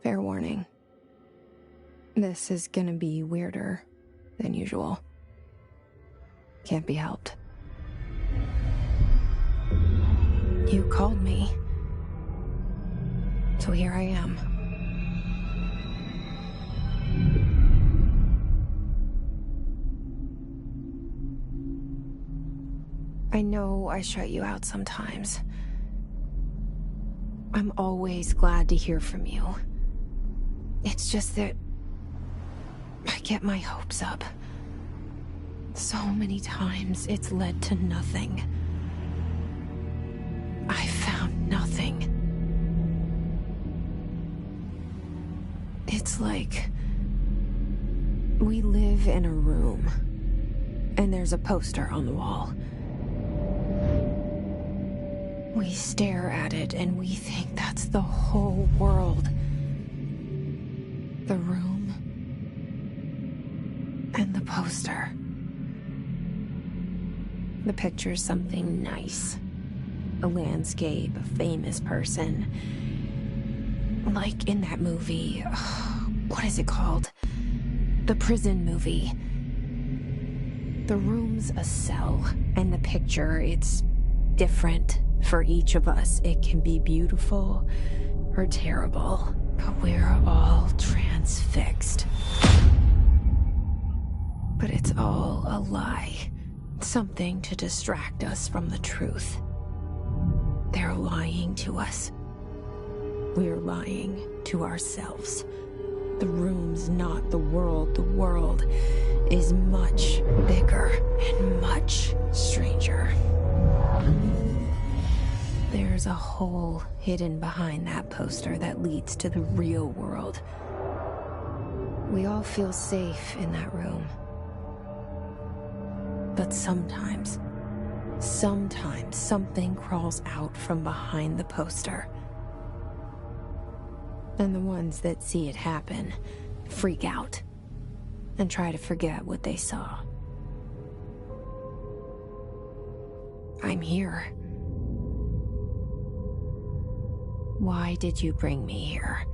Fair warning. This is gonna be weirder than usual. Can't be helped. You called me. So here I am. I know I shut you out sometimes. I'm always glad to hear from you. It's just that I get my hopes up. So many times it's led to nothing. I found nothing. It's like we live in a room, and there's a poster on the wall. We stare at it and we think that's the whole world. The room and the poster. The picture's something nice. A landscape, a famous person. Like in that movie, what is it called? The prison movie. The room's a cell, and the picture, it's different for each of us. It can be beautiful or terrible, but we're all transfixed. But it's all a lie. Something to distract us from the truth. They're lying to us. We're lying to ourselves. The room's not the world. The world is much bigger and much stranger. There's a hole hidden behind that poster that leads to the real world. We all feel safe in that room. But sometimes something crawls out from behind the poster. And the ones that see it happen freak out and try to forget what they saw. I'm here. Why did you bring me here?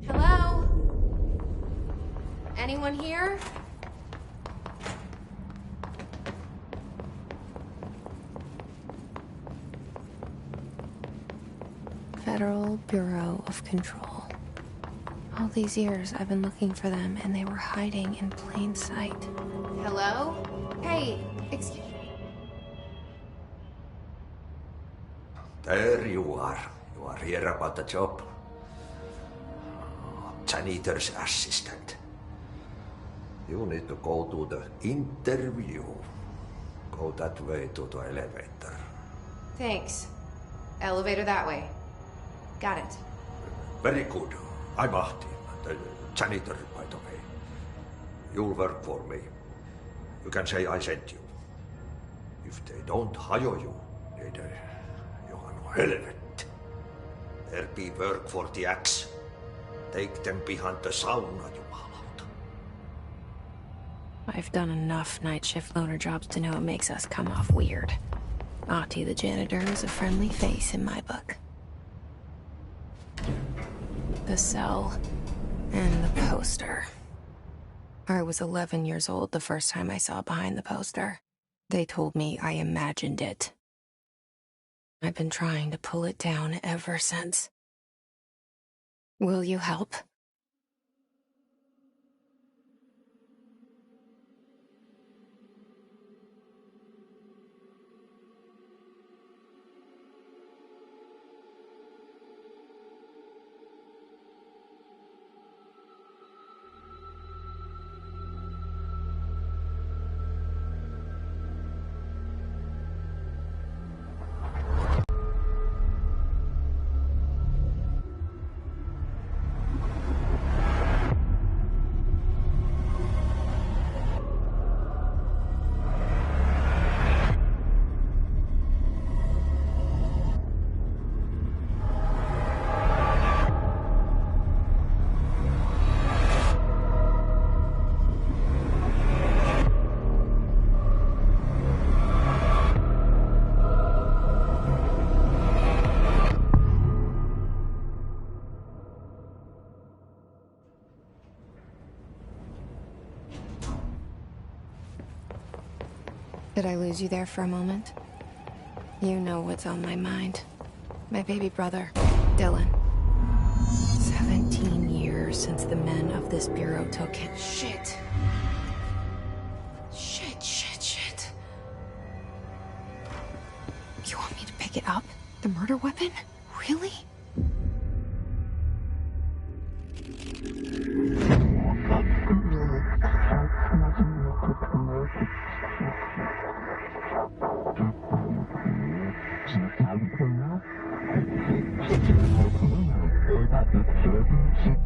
Hello? Anyone here? Federal Bureau of Control. All these years I've been looking for them and they were hiding in plain sight. Hello? Hey, excuse me. There you are. You are here about the job. Janitor's assistant. You need to go to the interview. Go that way to the elevator. Thanks. Elevator that way. Got it. Very good. I'm Ahti, the janitor, by the way. You'll work for me. You can say I sent you. If they don't hire you, niin Johan helvet. There be work for the axe. Take them behind the sauna, jumalauta. I've done enough night shift loner jobs to know it makes us come off weird. Ahti the janitor is a friendly face in my book. The cell and the poster. I was 11 years old the first time I saw behind the poster. They told me I imagined it. I've been trying to pull it down ever since. Will you help? Did I lose you there for a moment? You know what's on my mind. My baby brother, Dylan. 17 years since the men of this bureau took him. Shit. Shit. You want me to pick it up? The murder weapon? Really?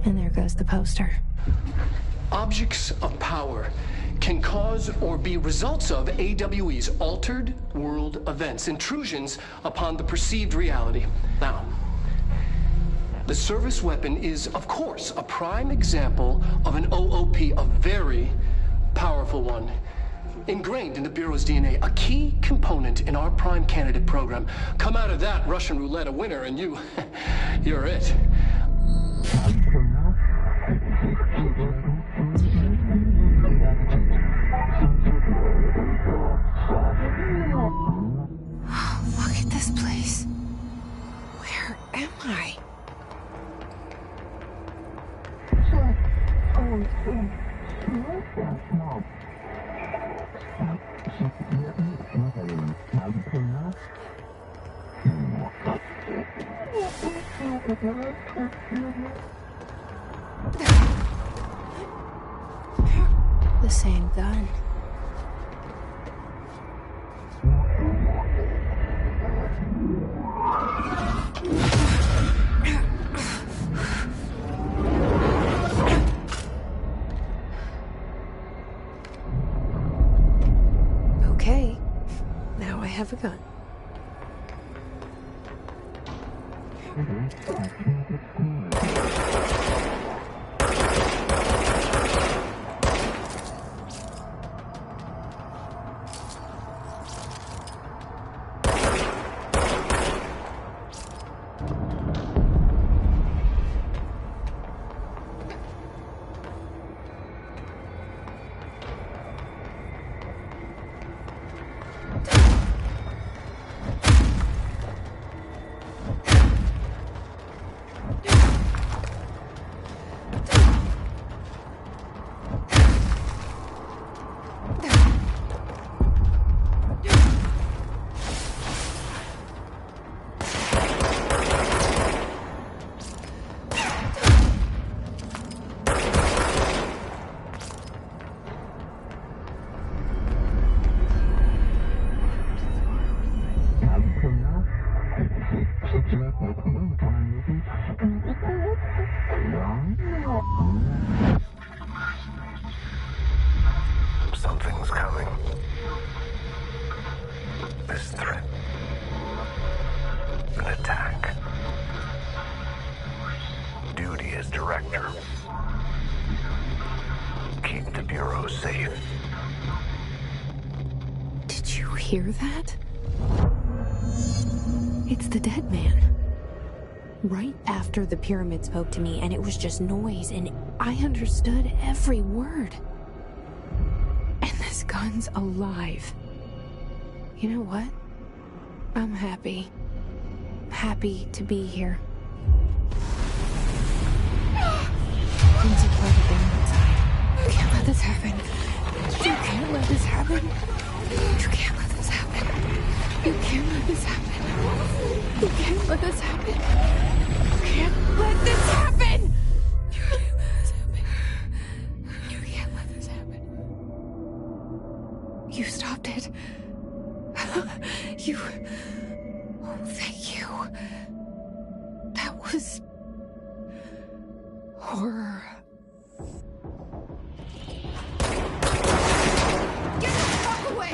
And there goes the poster. Objects of power can cause or be results of AWE's altered world events, intrusions upon the perceived reality. Now, the service weapon is, of course, a prime example of an OOP, a very powerful one, ingrained in the Bureau's DNA, a key component in our prime candidate program. Come out of that Russian roulette a winner and you're it. Look at this place. Where am I? The same gun. Okay, now I have a gun. Something's coming. This threat. An attack. Duty as director. Keep the Bureau safe. Did you hear that? It's the dead man. Right after the pyramid spoke to me, and it was just noise, and I understood every word. And this gun's alive. You know what? I'm happy. Happy to be here. Things are quite a thing inside. You can't let this happen. You can't let this happen. You can't let this happen. You can't let this happen. You can't let this happen. You can't let this happen. You can't let this happen. You can't let this happen. You stopped it. You... Oh, thank you. That was... horror. Get the fuck away!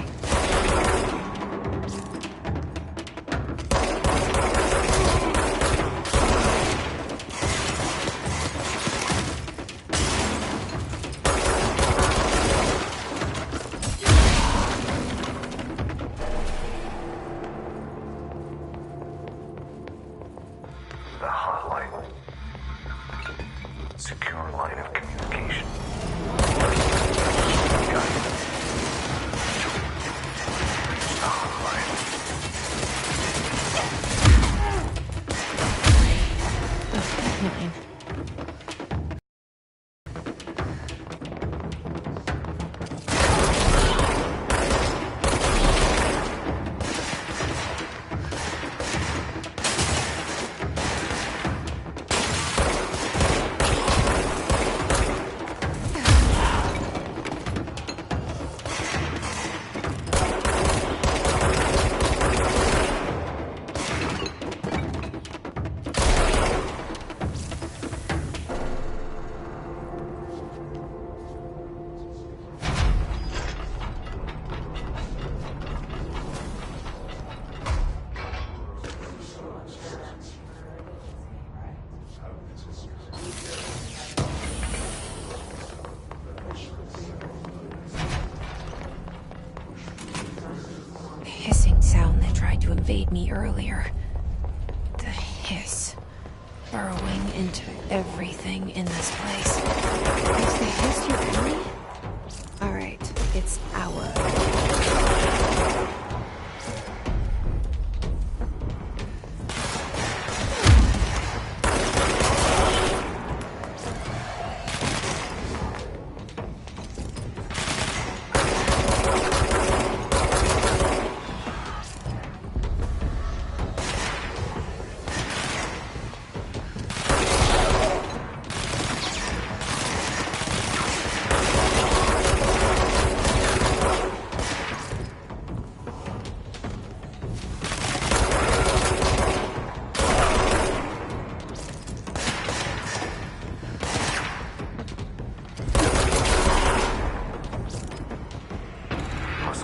The hotline. Secure line. to invade me earlier. The hiss. Burrowing into everything in this place. Is the hiss your enemy? Alright, it's our.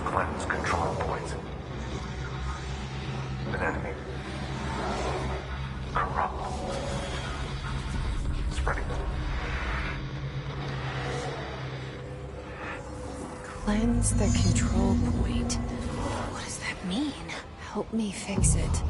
Cleanse control points. An enemy. Corrupt. Spreading. Cleanse the control point. What does that mean? Help me fix it.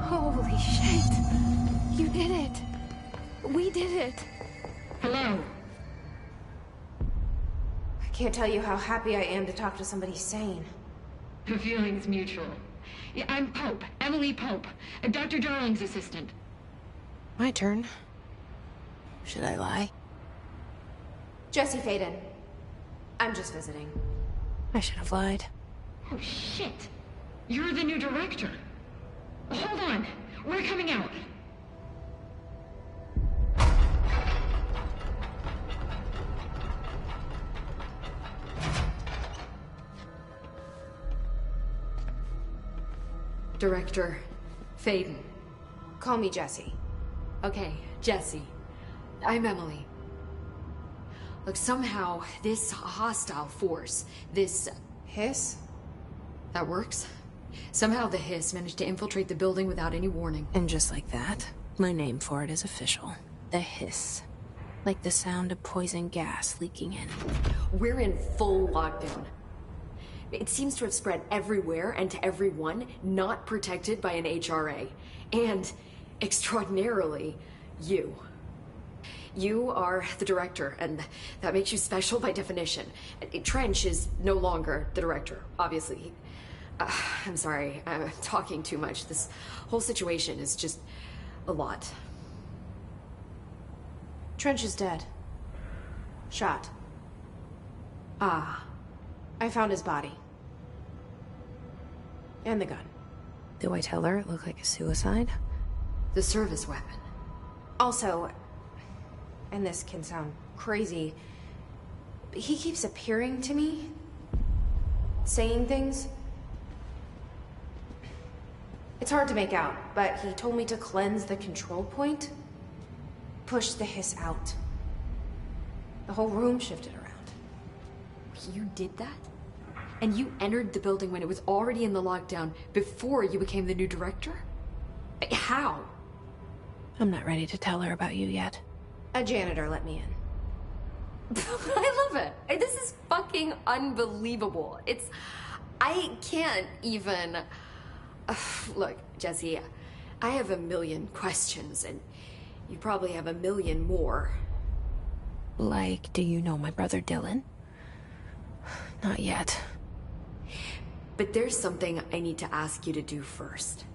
Holy shit! You did it! We did it! Hello. I can't tell you how happy I am to talk to somebody sane. The feeling's mutual. Yeah, I'm Pope. Emily Pope. Dr. Darling's assistant. My turn. Should I lie? Jesse Faden. I'm just visiting. I should have lied. Oh, shit. You're the new director. Hold on. We're coming out. Director Faden. Call me Jesse. Okay, Jesse. I'm Emily. Look, somehow this hostile force, this... Hiss? That works? Somehow the hiss managed to infiltrate the building without any warning. And just like that, my name for it is official. The hiss. Like the sound of poison gas leaking in. We're in full lockdown. It seems to have spread everywhere and to everyone not protected by an HRA. And, extraordinarily, you. You are the director, and that makes you special by definition. Trench is no longer the director, obviously. I'm sorry, I'm talking too much. This whole situation is just a lot. Trench is dead. Shot. Ah. I found his body. And the gun. Do I tell her it looked like a suicide? The service weapon. Also, and this can sound crazy, but he keeps appearing to me. Saying things. It's hard to make out, but he told me to cleanse the control point. Push the hiss out. The whole room shifted around. You did that? And you entered the building when it was already in the lockdown before you became the new director? How? I'm not ready to tell her about you yet. A janitor let me in. I love it. This is fucking unbelievable. I can't even... Look, Jesse, I have a million questions, and you probably have a million more. Like, do you know my brother Dylan? Not yet. But there's something I need to ask you to do first.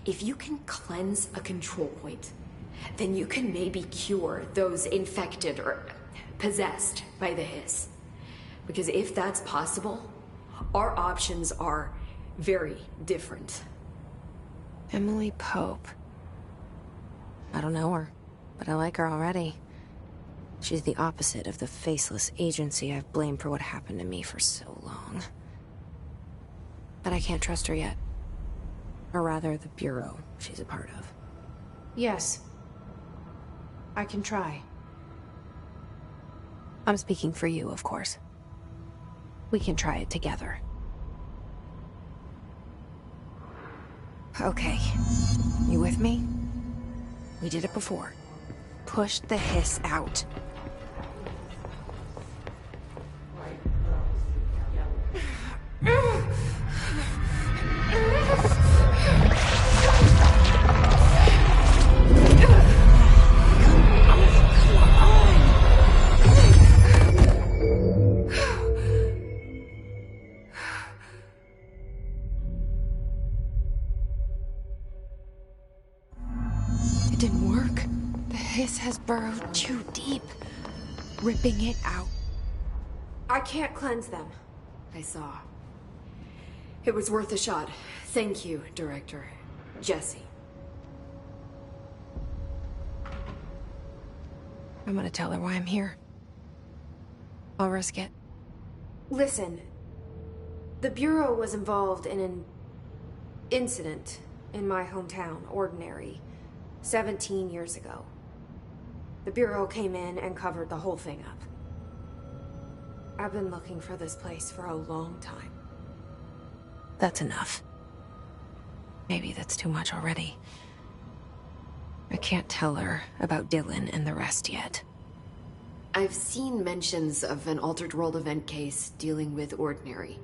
If you can cleanse a control point, then you can maybe cure those infected or possessed by the hiss. Because if that's possible, our options are very different. Emily Pope. I don't know her, but I like her already. She's the opposite of the faceless agency I've blamed for what happened to me for so long. But I can't trust her yet. Or rather, the Bureau she's a part of. Yes. I can try. I'm speaking for you, of course. We can try it together. Okay. You with me? We did it before. Pushed the hiss out. It didn't work. The hiss has burrowed too deep, ripping it out. I can't cleanse them. I saw. It was worth a shot. Thank you, Director. Jesse. I'm gonna tell her why I'm here. I'll risk it. Listen, the Bureau was involved in an incident in my hometown, Ordinary, 17 years ago. The Bureau came in and covered the whole thing up. I've been looking for this place for a long time. That's enough. Maybe that's too much already. I can't tell her about Dylan and the rest yet. I've seen mentions of an Altered World event case dealing with Ordinary.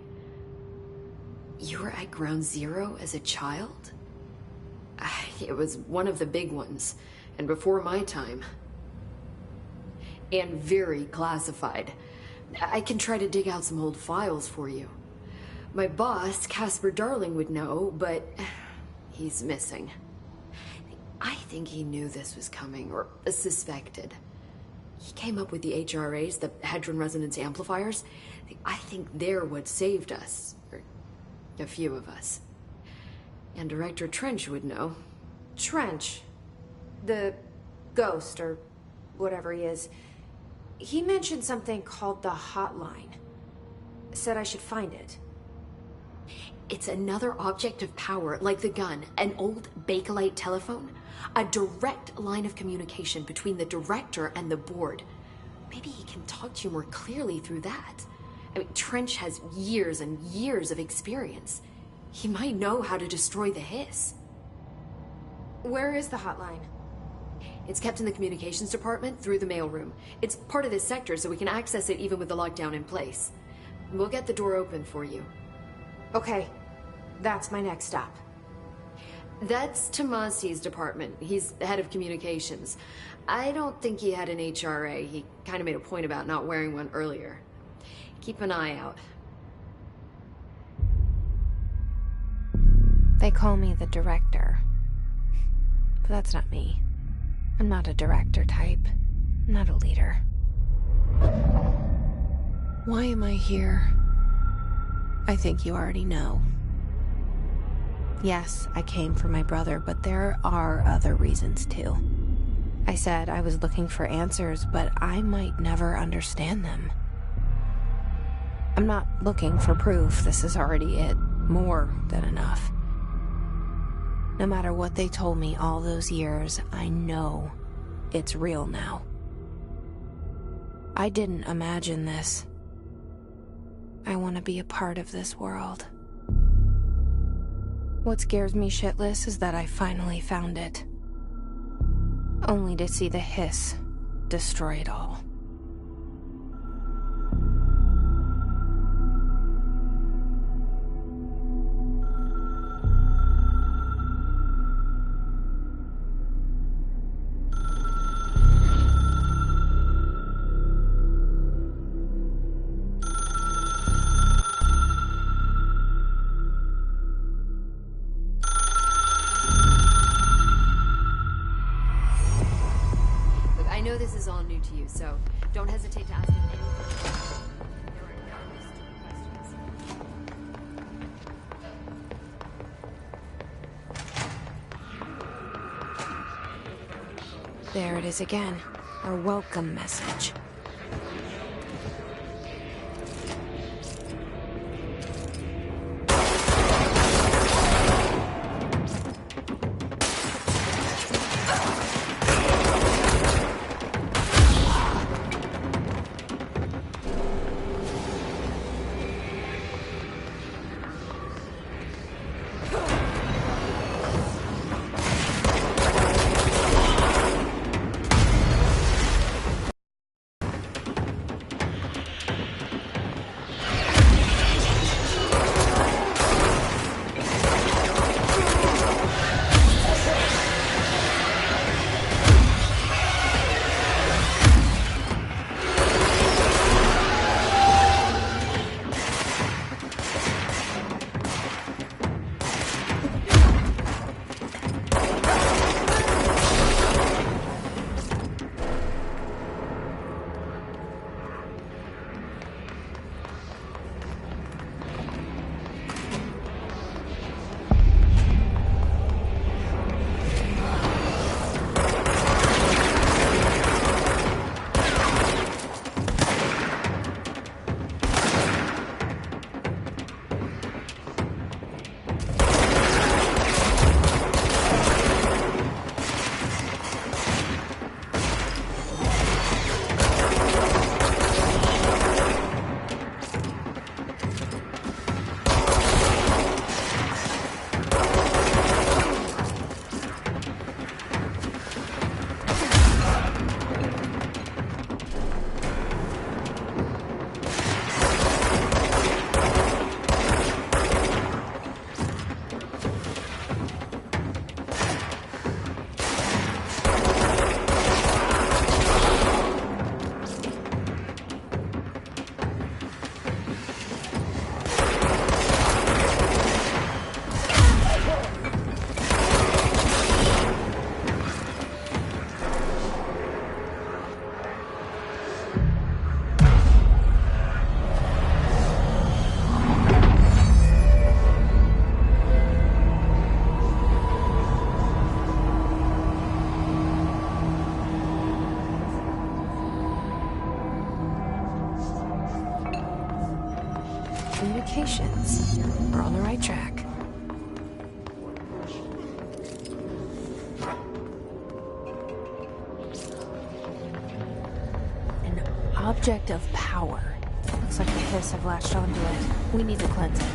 You were at Ground Zero as a child? It was one of the big ones, and before my time. And very classified. I can try to dig out some old files for you. My boss, Casper Darling, would know, but he's missing. I think he knew this was coming, or suspected. He came up with the HRAs, the Hadron Resonance Amplifiers. I think they're what saved us. Or a few of us. And Director Trench would know. Trench, the ghost, or whatever he is, he mentioned something called the Hotline. Said I should find it. It's another object of power, like the gun, an old Bakelite telephone. A direct line of communication between the director and the board. Maybe he can talk to you more clearly through that. I mean, Trench has years and years of experience. He might know how to destroy the hiss. Where is the hotline? It's kept in the communications department through the mailroom. It's part of this sector, so we can access it even with the lockdown in place. We'll get the door open for you. Okay, that's my next stop. That's Tomasi's department. He's the head of communications. I don't think he had an HRA. He kind of made a point about not wearing one earlier. Keep an eye out. They call me the director. But that's not me. I'm not a director type. I'm not a leader. Why am I here? I think you already know. Yes, I came for my brother, but there are other reasons too. I said I was looking for answers, but I might never understand them. I'm not looking for proof. This is already it. More than enough. No matter what they told me all those years, I know it's real now. I didn't imagine this. I want to be a part of this world. What scares me shitless is that I finally found it. Only to see the hiss destroy it all. I know this is all new to you, so don't hesitate to ask him anything. There are at least 2 questions. There it is again. Our welcome message. communications. We're on the right track. An object of power. Looks like the hiss have latched onto it. We need to cleanse it.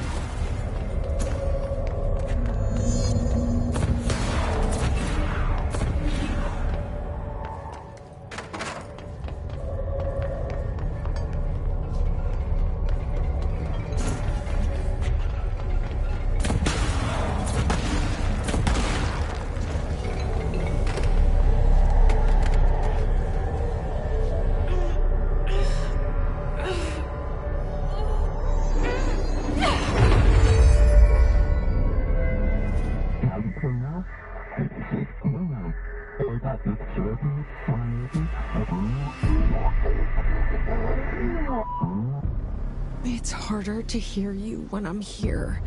It's harder to hear you when I'm here.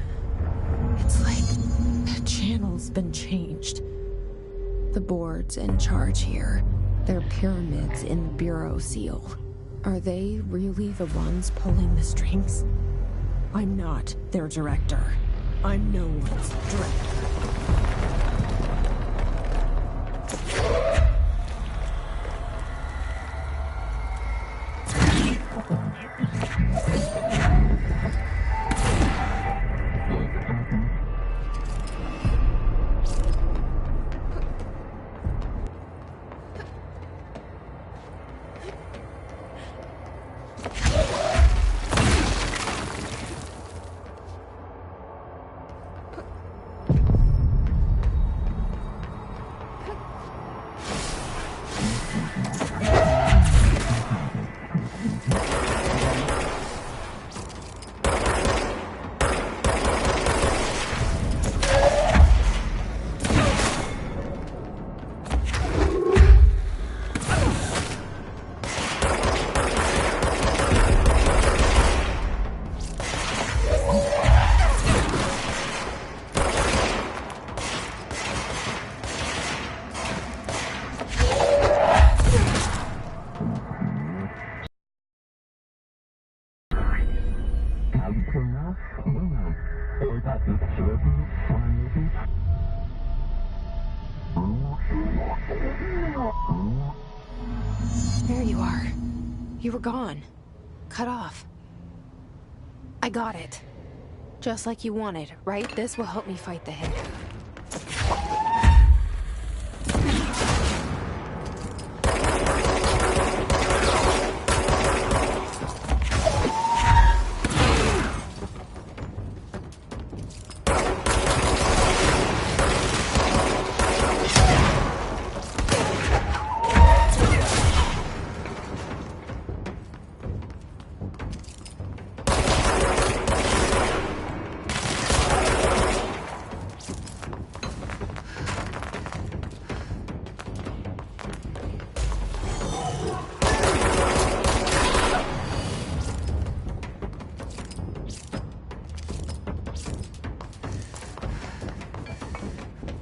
It's like the channel's been changed. The board's in charge here. They're pyramids in the Bureau seal. Are they really the ones pulling the strings? I'm not their director. I'm no one's director. There you are. You were gone. Cut off. I got it. Just like you wanted, right? This will help me fight the hit.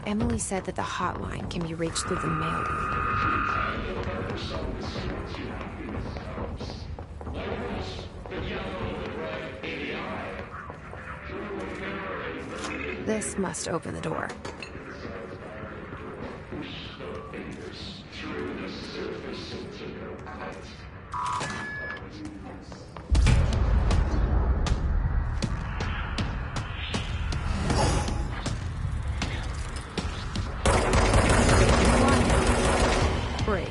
Emily said that the hotline can be reached through the mail. This must open the door. Great.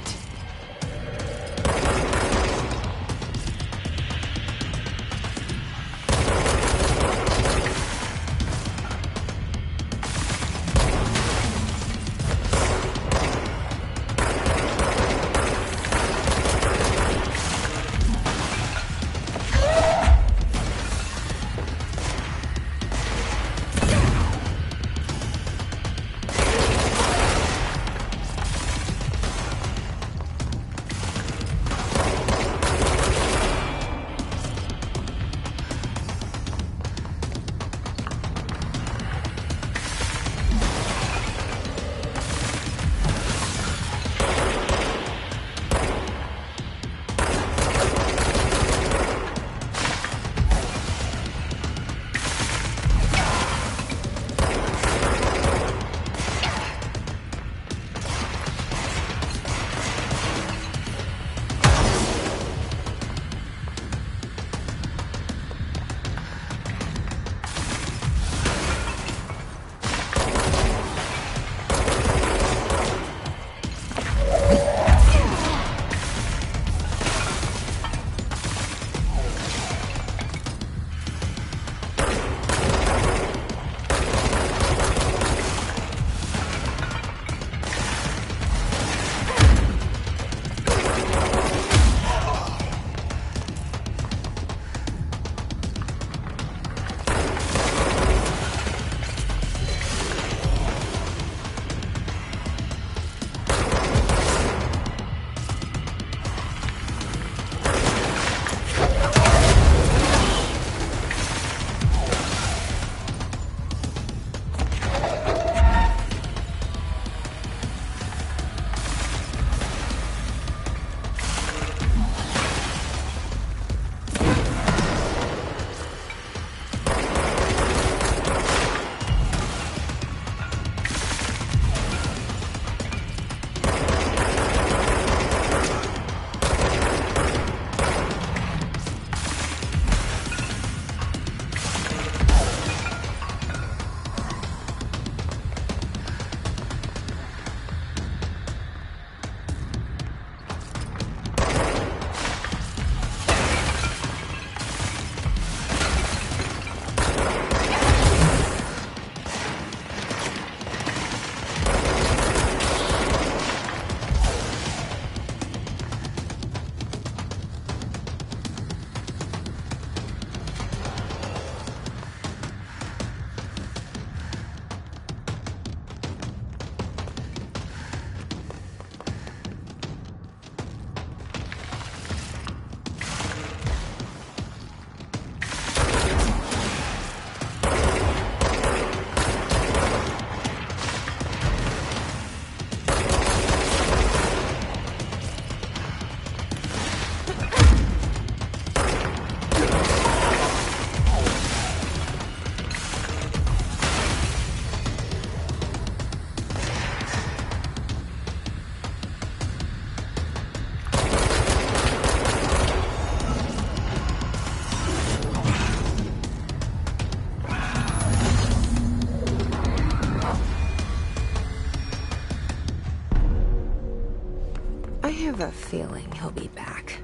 a feeling he'll be back.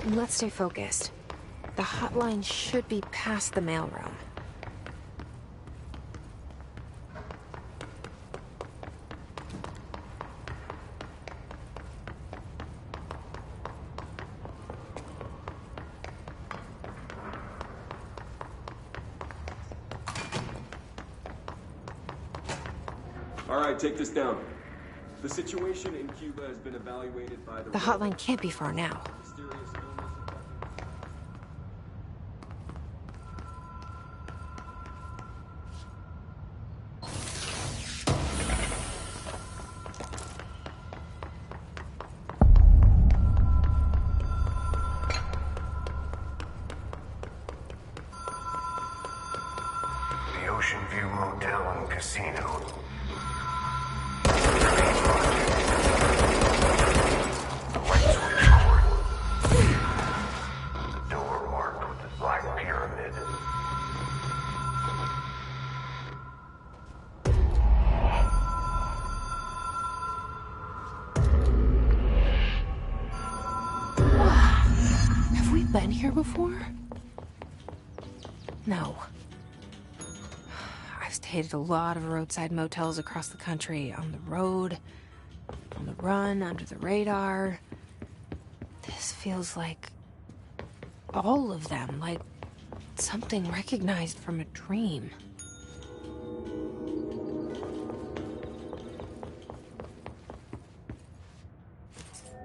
Let's stay focused. The hotline should be past the mailroom. All right, take this down. The situation in Cuba has been evaluated by the... The hotline can't be far now. Mysterious illness The Ocean View Motel and Casino. The light switch cord. The door marked with the Black Pyramid. Have we been here before? No. I've stayed at a lot of roadside motels across the country, on the road, on the run, under the radar. This feels like all of them, like something recognized from a dream.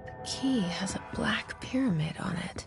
The key has a black pyramid on it.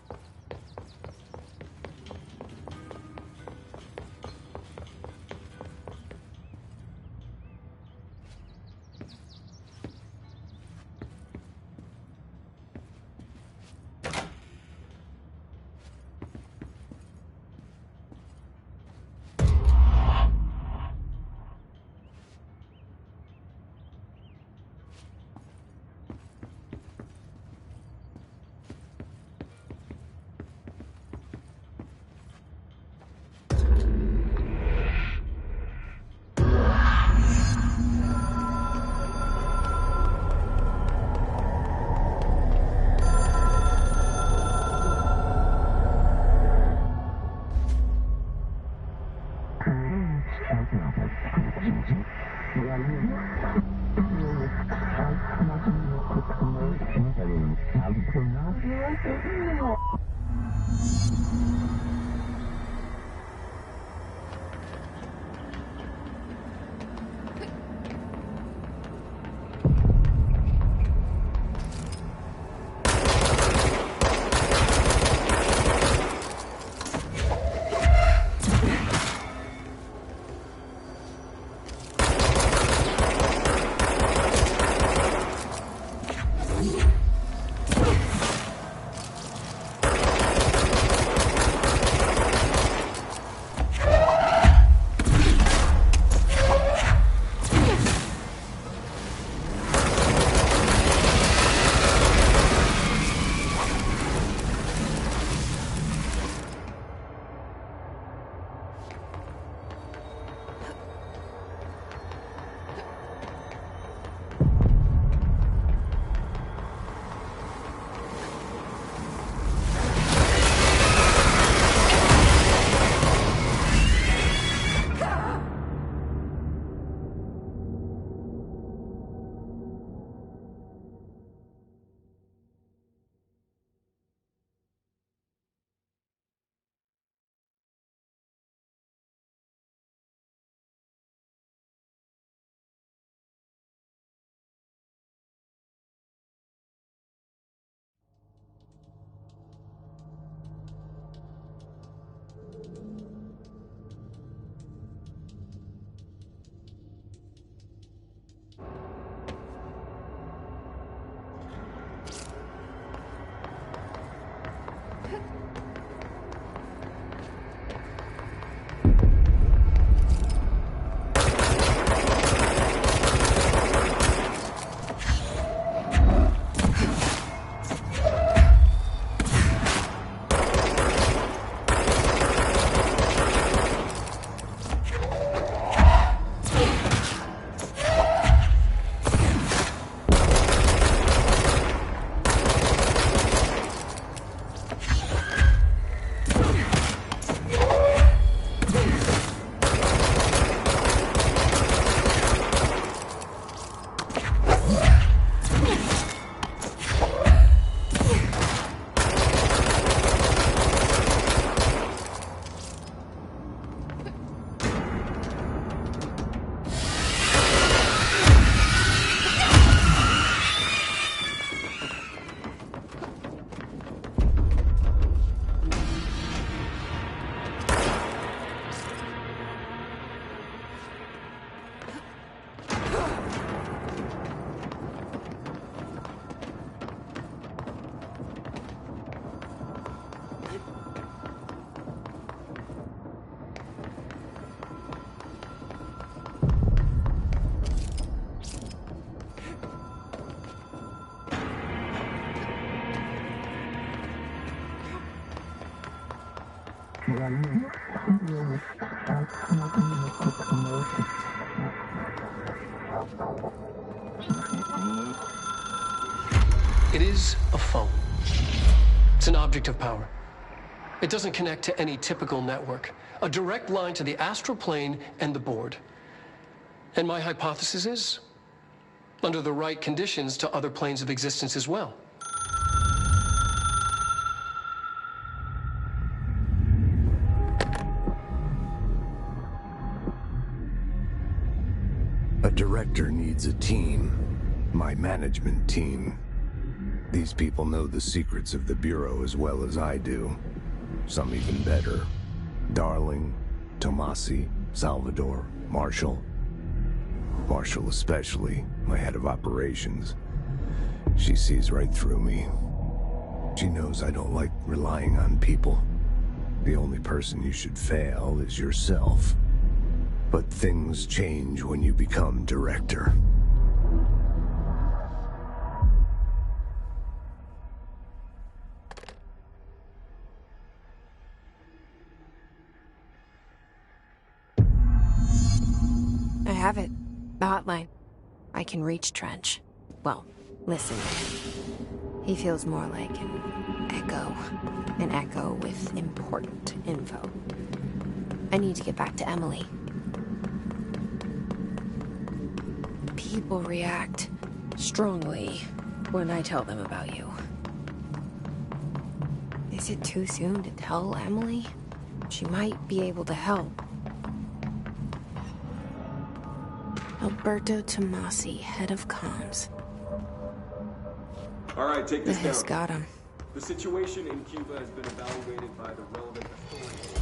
It is a phone. It's an object of power. It doesn't connect to any typical network. A direct line to the astral plane and the board. And my hypothesis is, under the right conditions, to other planes of existence as well. A director needs a team. My management team. These people know the secrets of the Bureau as well as I do. Some even better. Darling, Tomasi, Salvador, Marshall. Marshall especially, my head of operations. She sees right through me. She knows I don't like relying on people. The only person you should fail is yourself. But things change when you become director. I have it. The hotline. I can reach Trench. Well, listen. He feels more like an echo. An echo with important info. I need to get back to Emily. People react strongly when I tell them about you. Is it too soon to tell Emily? She might be able to help. Alberto Tomasi, head of comms. All right, take this This down. got him. The situation in Cuba has been evaluated by the relevant authorities.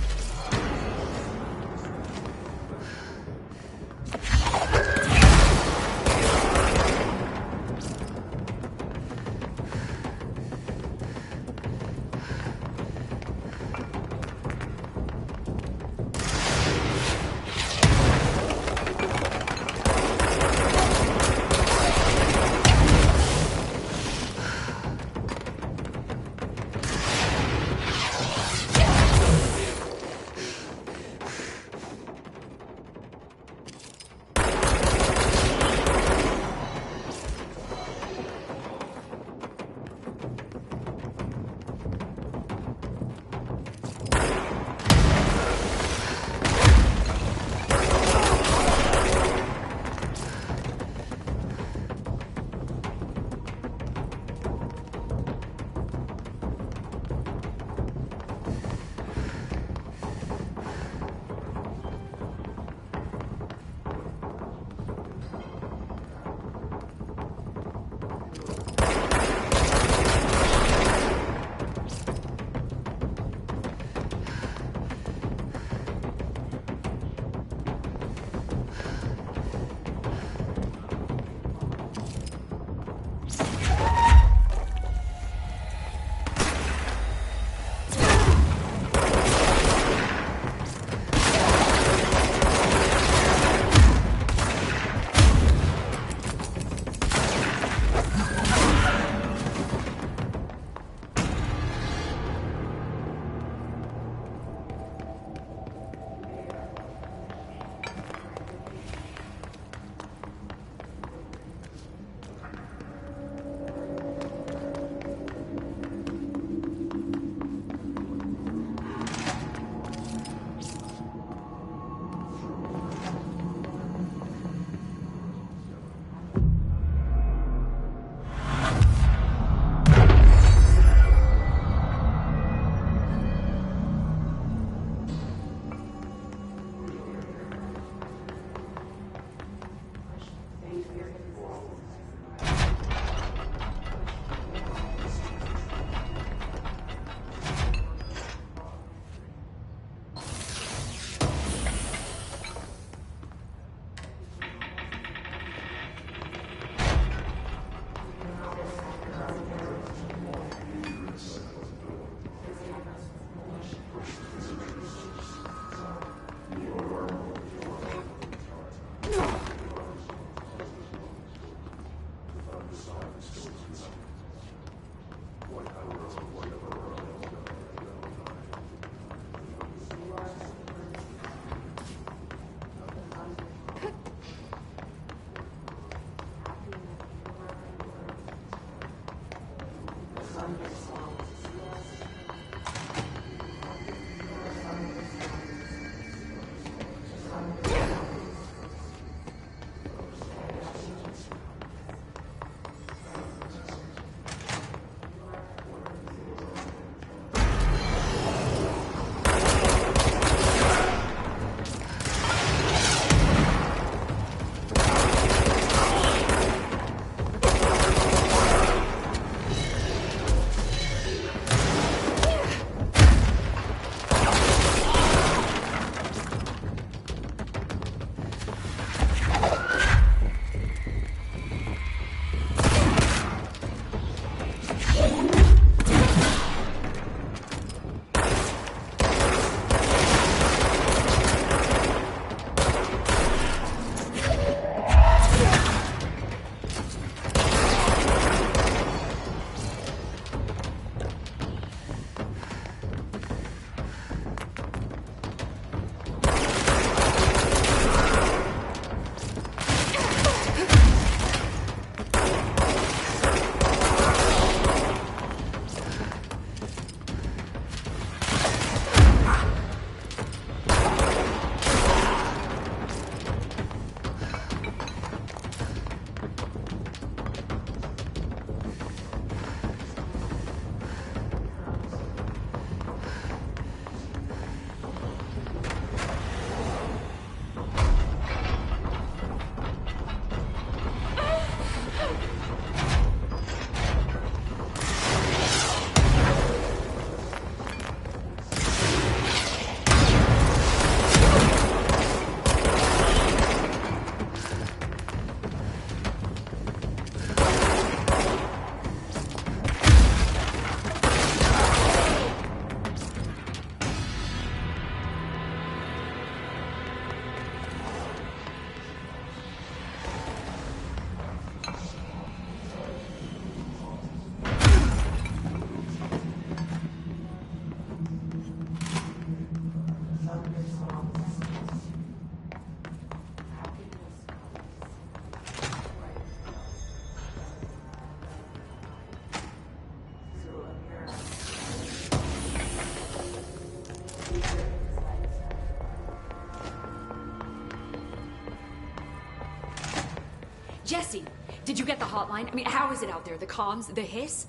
Jesse, did you get the hotline? I mean, how is it out there? The comms, the hiss?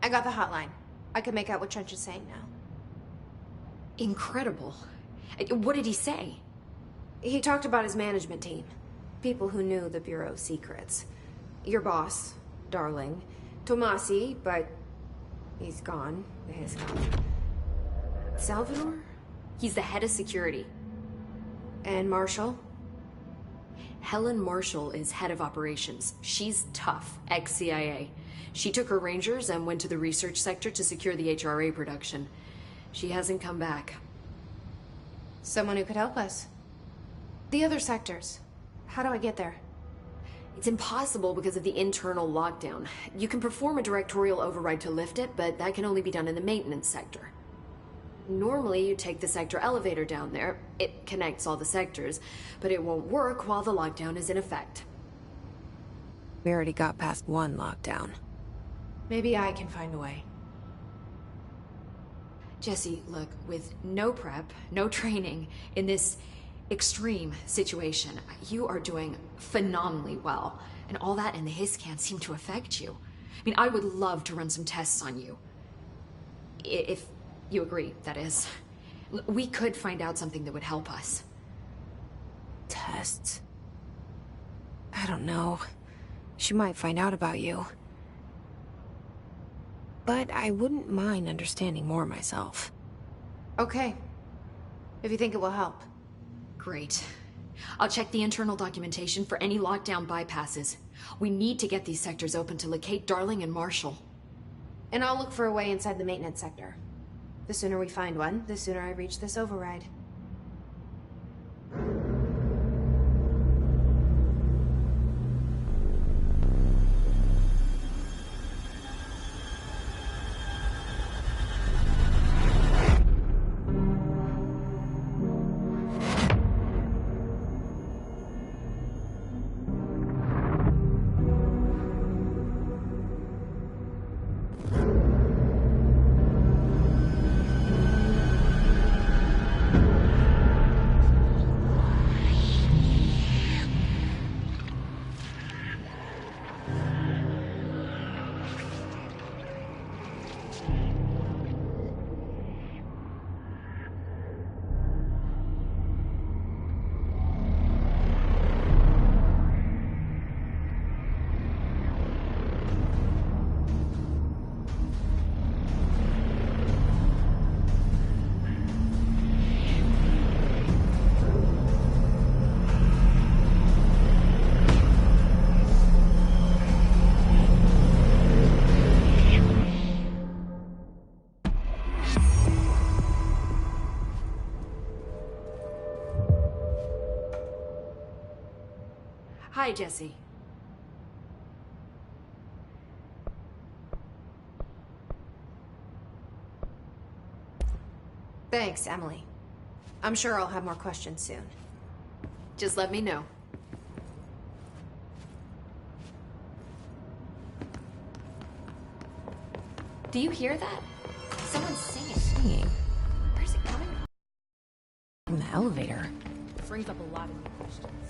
I got the hotline. I can make out what Trench is saying now. Incredible. What did he say? He talked about his management team. People who knew the Bureau's secrets. Your boss, Darling. Tomasi, but he's gone. He's gone. Salvador? He's the head of security. And Marshall? Helen Marshall is head of operations. She's tough, ex-CIA. She took her Rangers and went to the research sector to secure the HRA production. She hasn't come back. Someone who could help us. The other sectors. How do I get there? It's impossible because of the internal lockdown. You can perform a directorial override to lift it, but that can only be done in the maintenance sector. Normally, you take the sector elevator down there. It connects all the sectors, but it won't work while the lockdown is in effect. We already got past one lockdown. Maybe I can find a way. Jesse, look, with no prep, no training, in this extreme situation, you are doing phenomenally well. And all that and the hiss can't seem to affect you. I mean, I would love to run some tests on you. If you agree, that is. We could find out something that would help us. Tests? I don't know. She might find out about you. But I wouldn't mind understanding more myself. Okay. If you think it will help. Great. I'll check the internal documentation for any lockdown bypasses. We need to get these sectors open to locate Darling and Marshall. And I'll look for a way inside the maintenance sector. The sooner we find one, the sooner I reach this override. Hi, Jesse. Thanks, Emily. I'm sure I'll have more questions soon. Just let me know. Do you hear that? Someone's singing. Singing? Where's it coming From the elevator. from? Brings up a lot of new questions.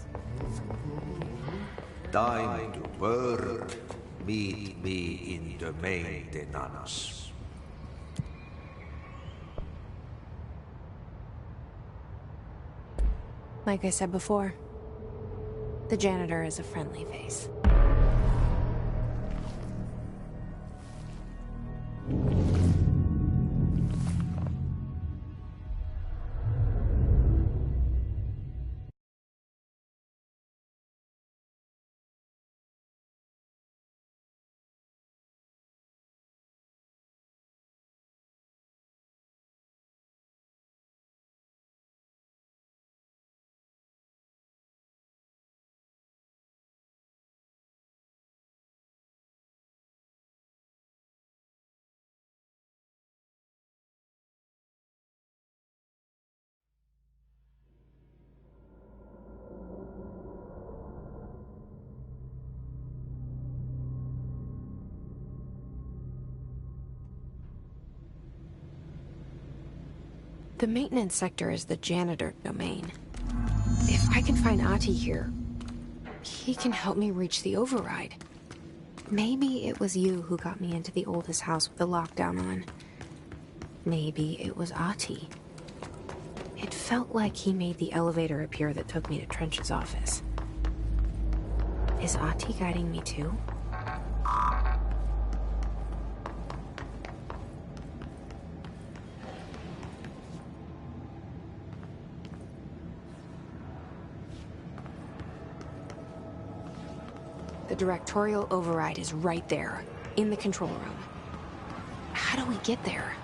Time to work. Meet me in the maintenance. Like I said before, the janitor is a friendly face. The maintenance sector is the janitor domain. If I can find Ahti here, He can help me reach the override. Maybe it was you who got me into the oldest house with the lockdown on. Maybe it was Ahti. It felt like he made the elevator appear that took me to Trench's office. Is Ahti guiding me too? The directorial override is right there, in the control room. How do we get there?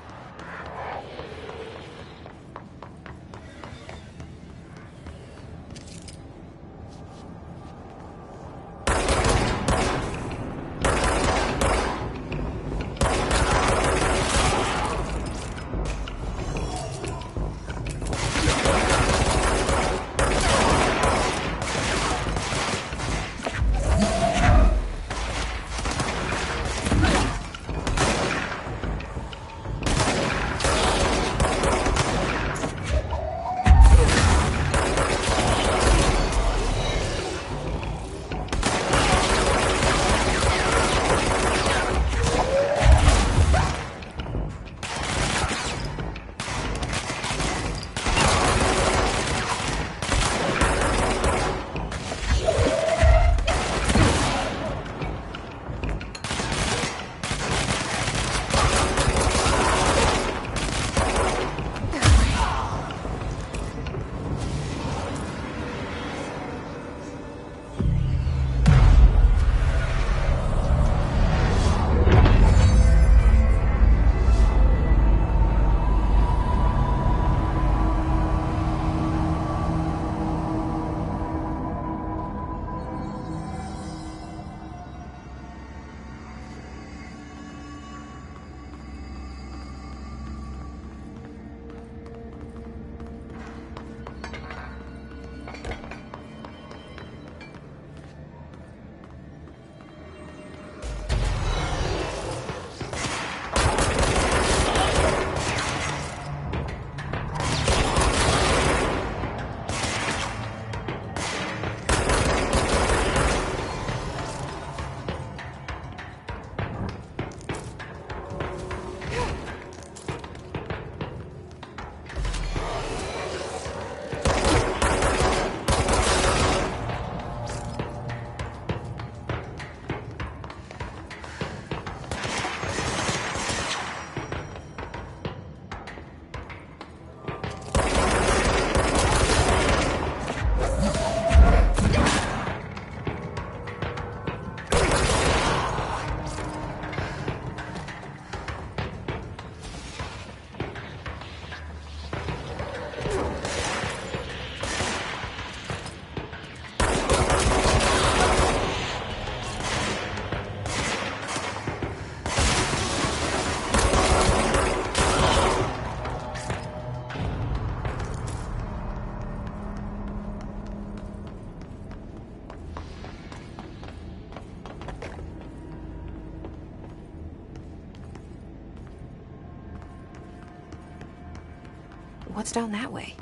What's down that way?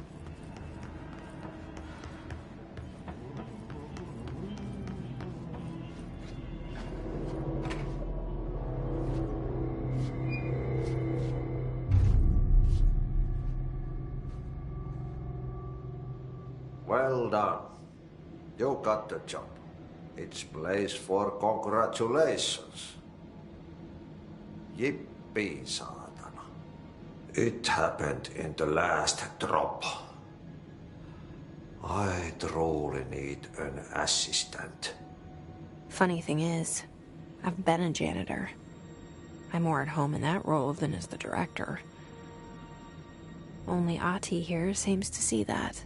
Well done. You got the job. It's place for congratulations. Yippee, saatana. It happened in the last drop. I truly need an assistant. Funny thing is, I've been a janitor. I'm more at home in that role than as the director. Only Ahti here seems to see that.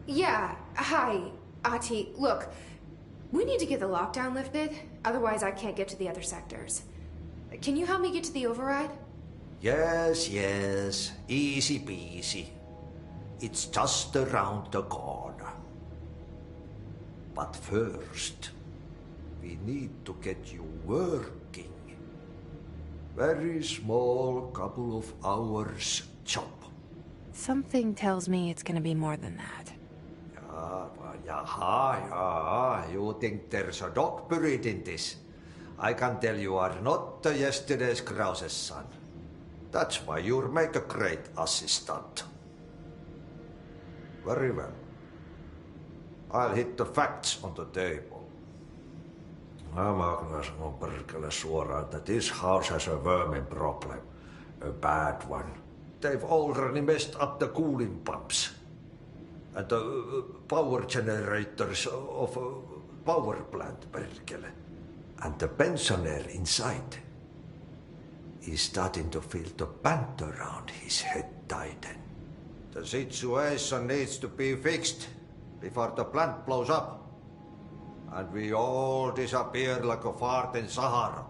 Yeah, hi, Ahti. Look, we need to get the lockdown lifted, otherwise I can't get to the other sectors. Can you help me get to the override? Yes, easy peasy. It's just around the corner. But first, we need to get you working. Very small, couple of hours job. Something tells me it's gonna be more than that. Yeah, You think there's a dog buried in this? I can tell you are not yesterday's Krause's son. That's why you'll make a great assistant. Very well. I'll hit the facts on the table. Mä kyllä sanon perkele suoraan, that this house has a vermin problem. A bad one. They've already messed up the cooling pumps. And the power generators of a power plant, perkele. And the pensioner inside is starting to feel the band around his head tighten. The situation needs to be fixed before the plant blows up. And we all disappear like a fart in Sahara.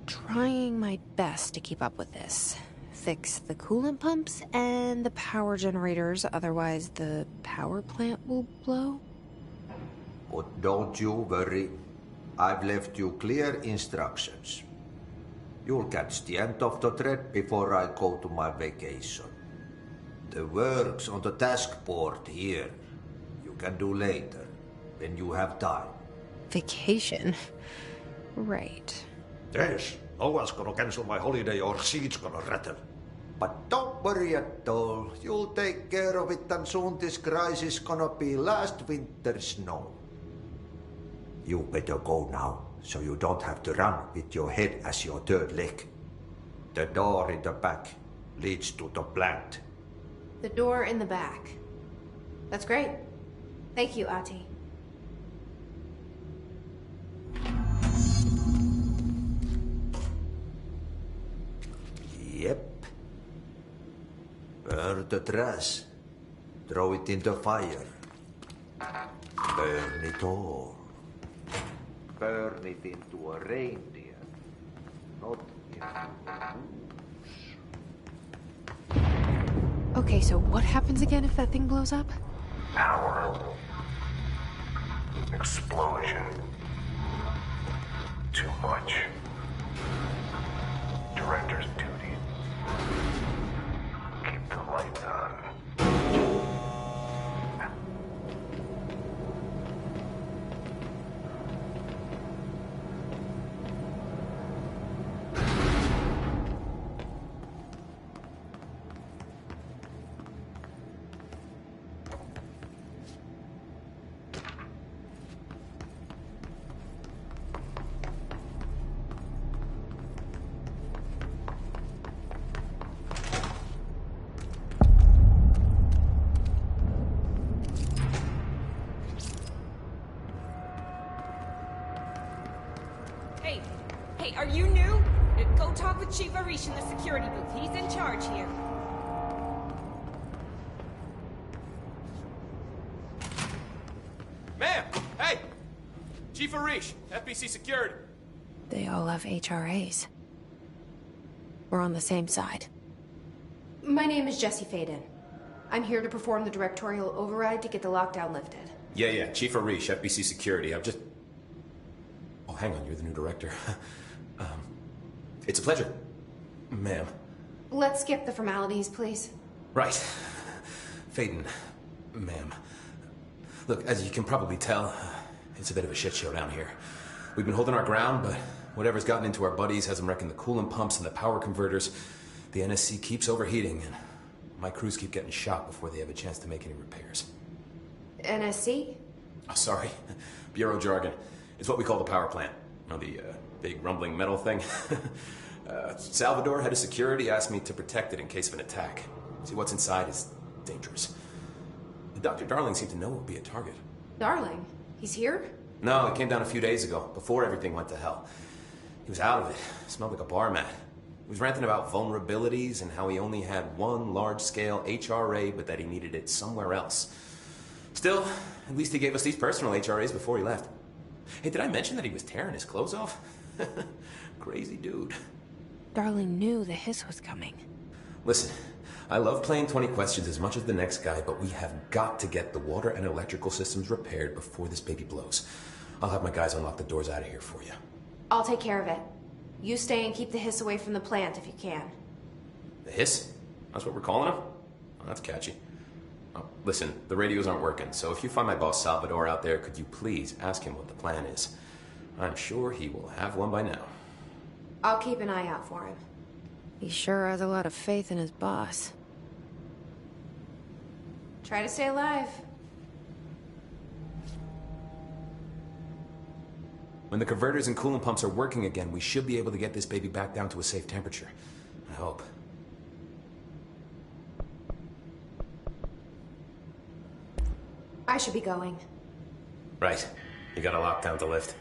Trying my best to keep up with this. Fix the coolant pumps and the power generators, otherwise the power plant will blow. But don't you worry. I've left you clear instructions. You'll catch the end of the thread before I go to my vacation. The work's on the task board here. You can do later, when you have time. Vacation? Right. Yes, no one's gonna cancel my holiday or seat's gonna rattle. But don't worry at all. You'll take care of it and soon this crisis gonna be last winter's snow. You better go now, so you don't have to run with your head as your third leg. The door in the back leads to the plant. The door in the back. That's great. Thank you, Ati. Yep. Burn the trash. Throw it in the fire. Burn it all. Burn it into a reindeer, not into a goose. Okay, so what happens again if that thing blows up? Power. Explosion. Too much. Director's duty. Keep the lights on. Hey, are you new? Go talk with Chief Arish in the security booth. He's in charge here. Ma'am! Hey! Chief Arish, FBC Security. They all have HRAs. We're on the same side. My name is Jesse Faden. I'm here to perform the directorial override to get the lockdown lifted. Yeah, Chief Arish, FBC Security. I'm just... Oh, hang on, you're the new director. It's a pleasure, ma'am. Let's skip the formalities, please. Right. Faden, ma'am. Look, as you can probably tell, it's a bit of a shit show down here. We've been holding our ground, but whatever's gotten into our buddies has them wrecking the coolant pumps and the power converters. The NSC keeps overheating, and my crews keep getting shot before they have a chance to make any repairs. NSC? Oh, sorry. Bureau jargon. It's what we call the power plant. You know, the big rumbling metal thing. Salvador, head of security, asked me to protect it in case of an attack. See, what's inside is dangerous. Dr. Darling seemed to know it would be a target. Darling? He's here? No, he came down a few days ago, before everything went to hell. He was out of it. Smelled like a bar mat. He was ranting about vulnerabilities and how he only had one large-scale HRA, but that he needed it somewhere else. Still, at least he gave us these personal HRAs before he left. Hey, did I mention that he was tearing his clothes off? Crazy dude. Darling knew the hiss was coming. Listen, I love playing 20 questions as much as the next guy, but we have got to get the water and electrical systems repaired before this baby blows. I'll have my guys unlock the doors out of here for you. I'll take care of it. You stay and keep the hiss away from the plant if you can. The hiss? That's what we're calling him? Oh, that's catchy. Oh, listen, the radios aren't working, so if you find my boss Salvador out there, could you please ask him what the plan is? I'm sure he will have one by now. I'll keep an eye out for him. He sure has a lot of faith in his boss. Try to stay alive. When the converters and coolant pumps are working again, we should be able to get this baby back down to a safe temperature. I hope. I should be going. Right. You gotta lock down the lift.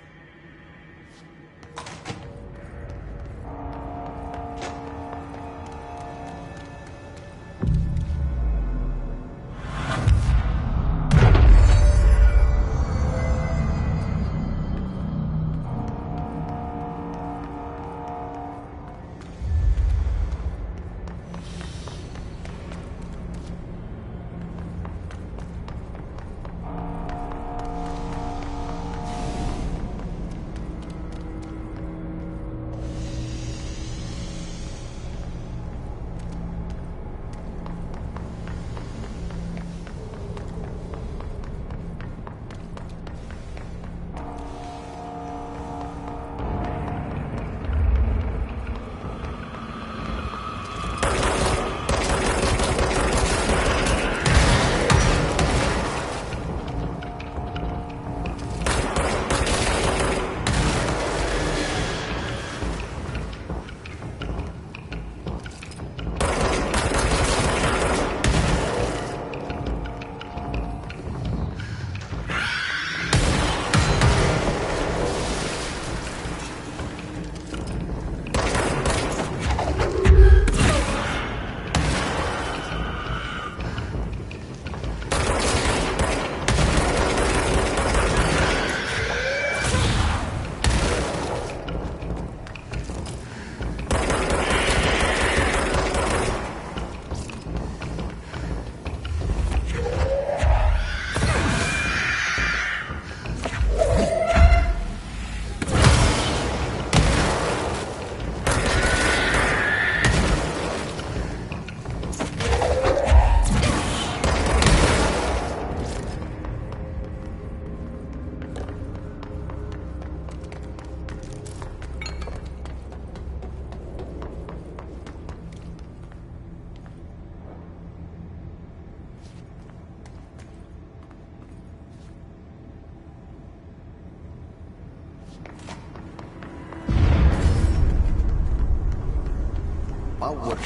Power.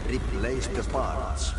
Replace the parts.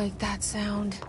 like that sound.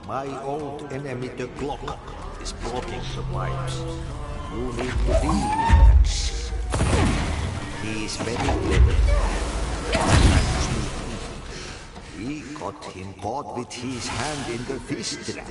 My old enemy, the clock, is blocking the pipes. You need to deal with that shit. He's very clever. We got him caught with his hand in the fish trap.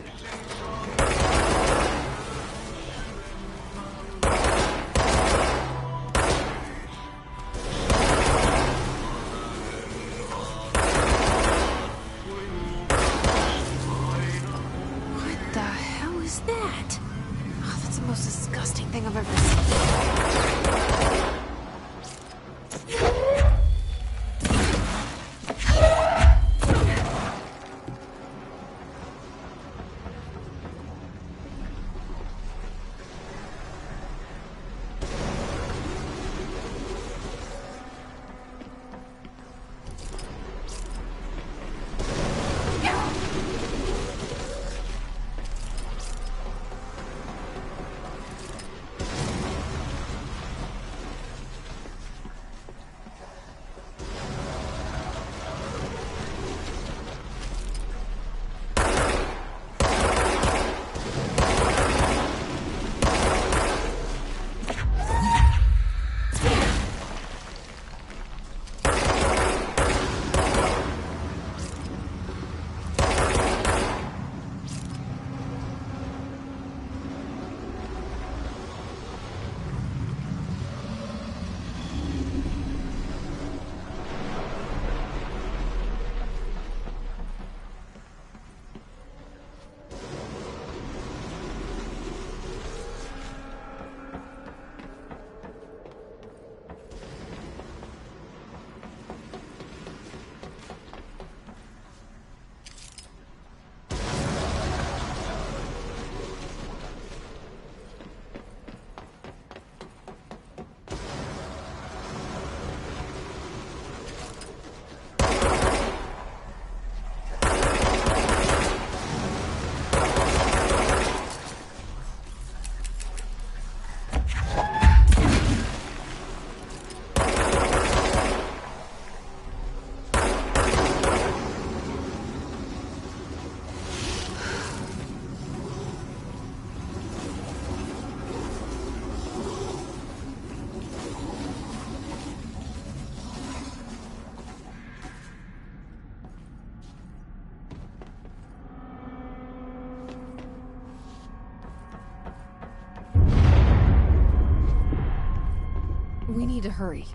We need to hurry.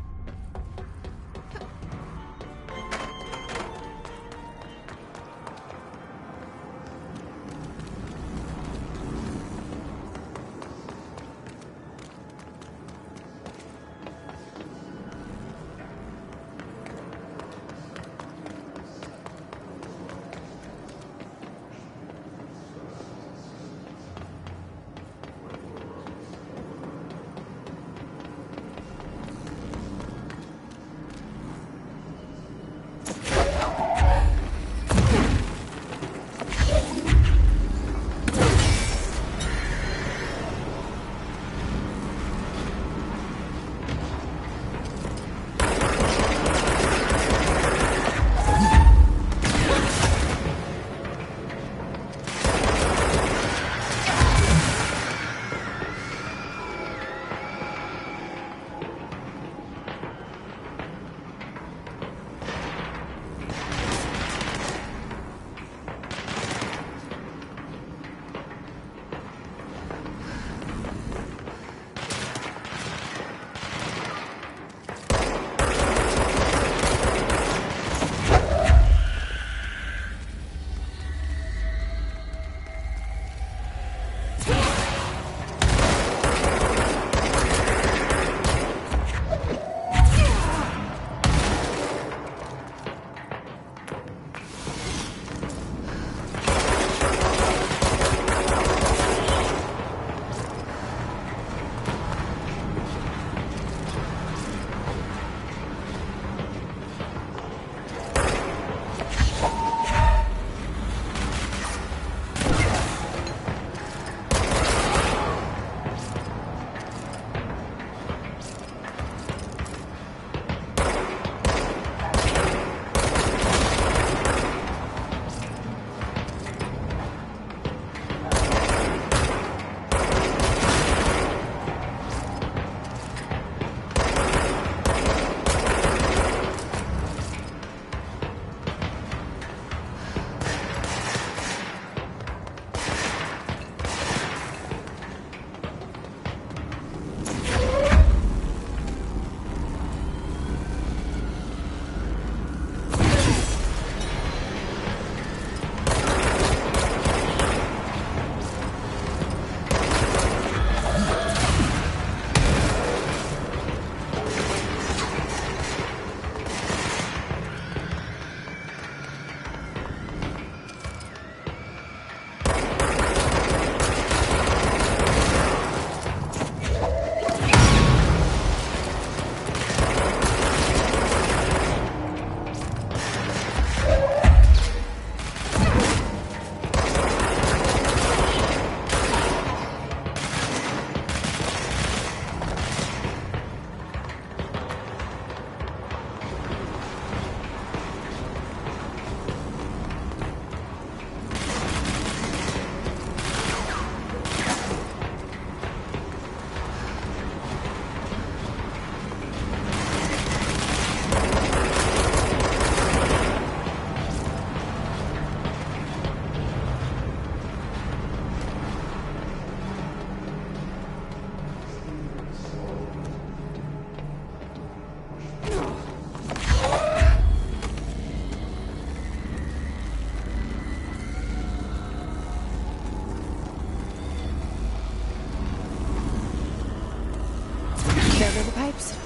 jobs.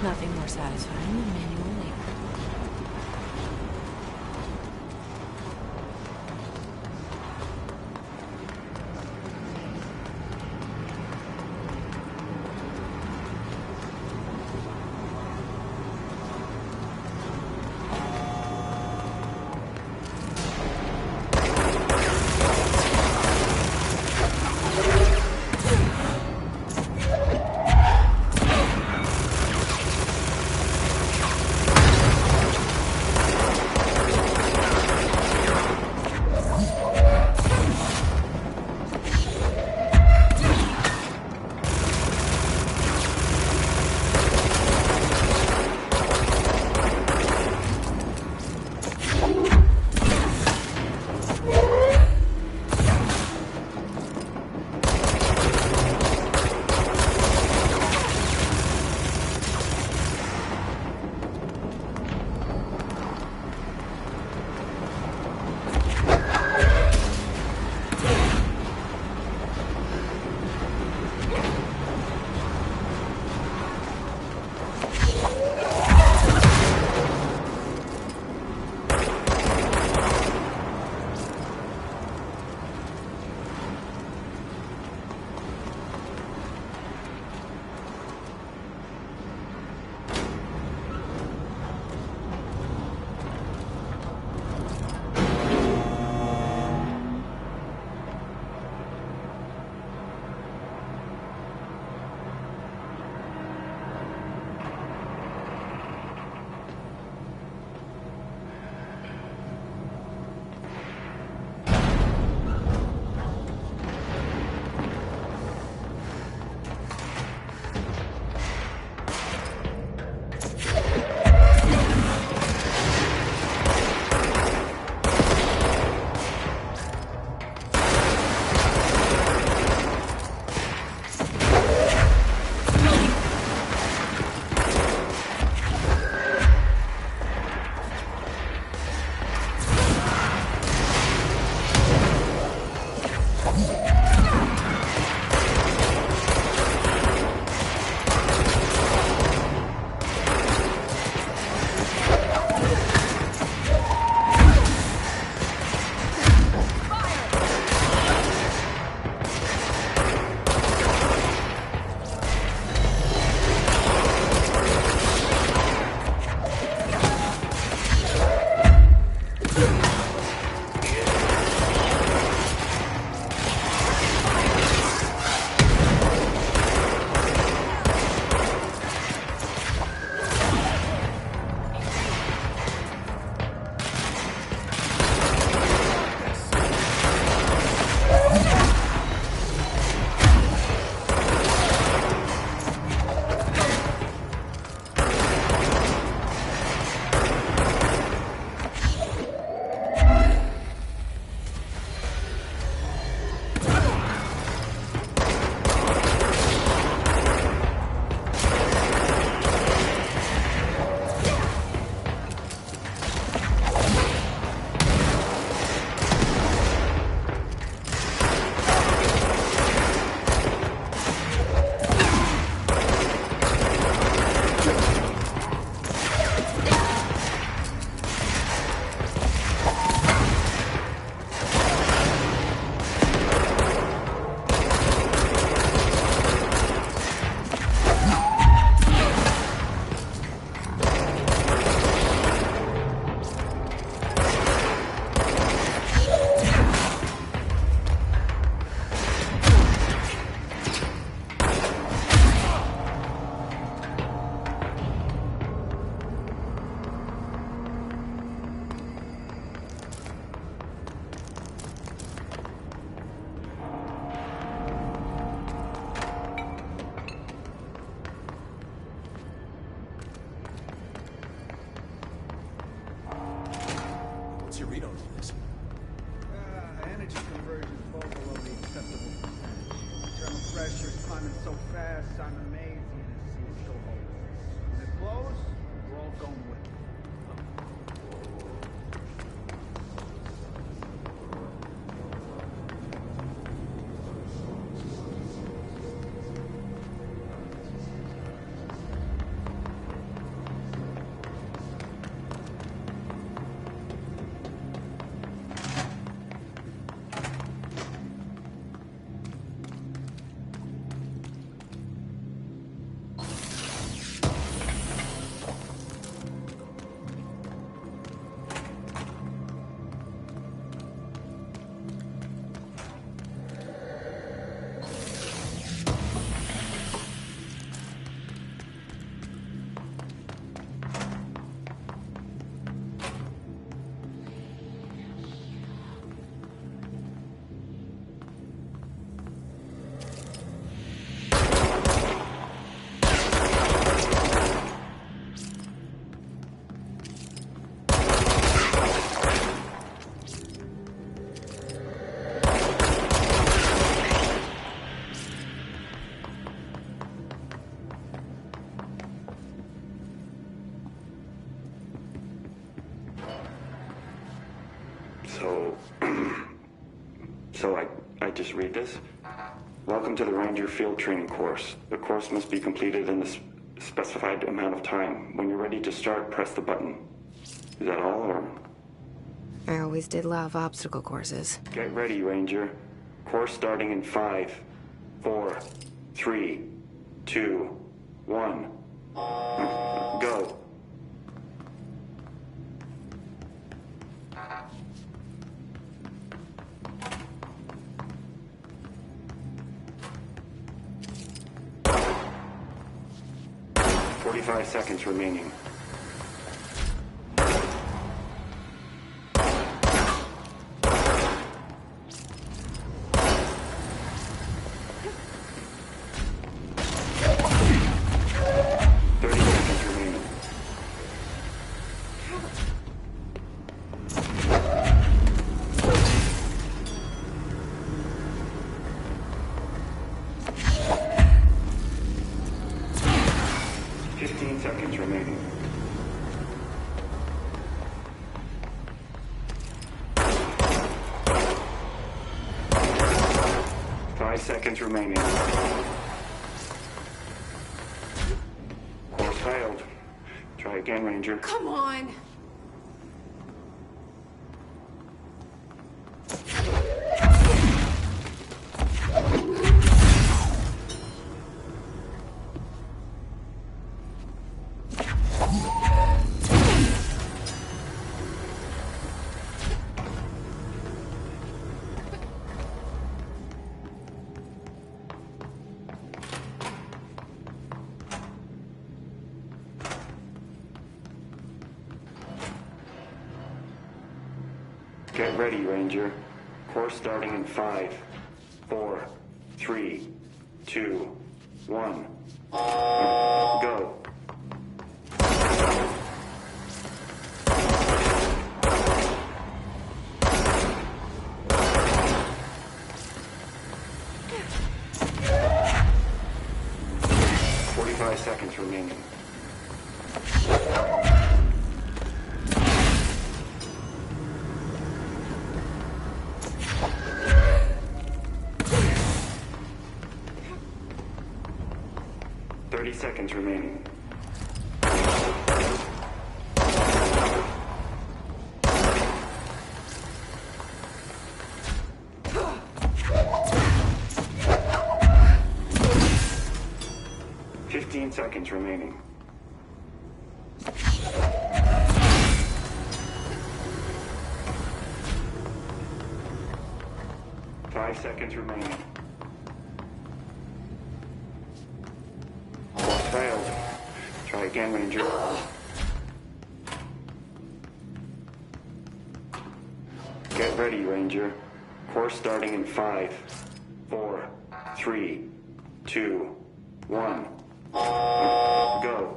Nothing more satisfying than manual labor. your read on all this? Energy conversion is well below the acceptable percentage. Internal pressure is climbing so fast, I'm amazed the NSC is still holding this. When it blows, we're all going with it. So I just read this? Welcome to the Ranger Field Training course. The course must be completed in the specified amount of time. When you're ready to start, press the button. Is that all, or? I always did love obstacle courses. Get ready, Ranger. Course starting in 5, 4, 3, 2, 1. Go. "45 seconds remaining. Seconds remaining. Course failed. Try again, Ranger. Come on! Get ready, Ranger. Course starting in 5, 4, 3, 2, 1. Go. Seconds remaining. Seconds remaining. Seconds remaining. 5 seconds remaining. Course failed. Try again, Ranger. Get ready, Ranger. Course starting in 5, 4, 3, 2, 1. Go.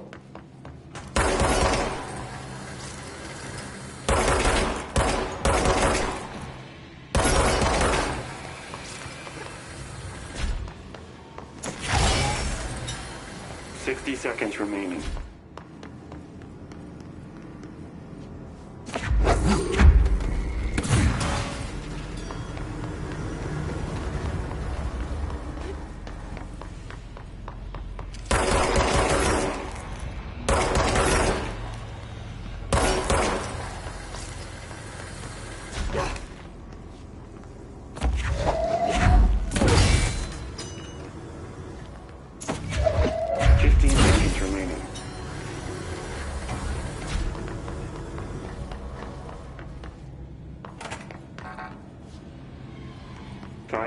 Seconds remaining.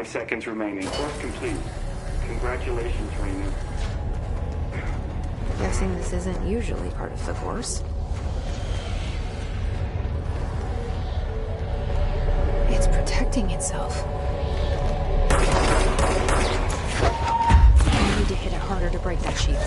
Seconds remaining. Course complete. Congratulations, Rainer. Guessing this isn't usually part of the course. It's protecting itself. I need to hit it harder to break that sheath.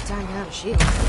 Time to have a shield.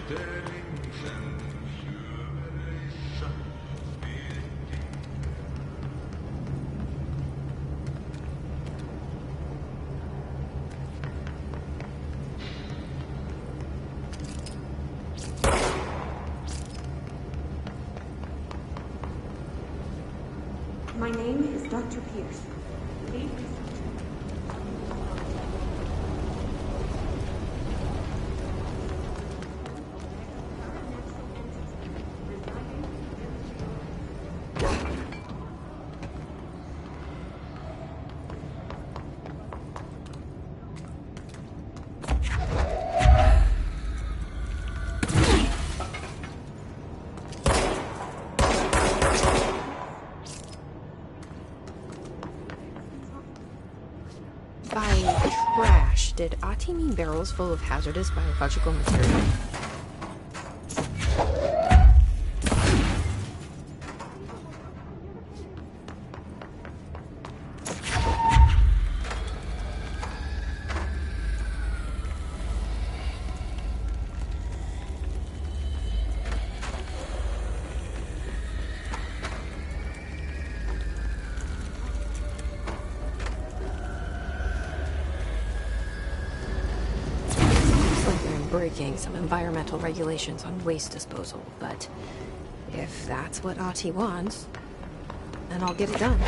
My name is Dr. Pierce. Lead researcher. By trash, did Ati mean barrels full of hazardous biological material? Breaking some environmental regulations on waste disposal, but if that's what Ati wants, then I'll get it done.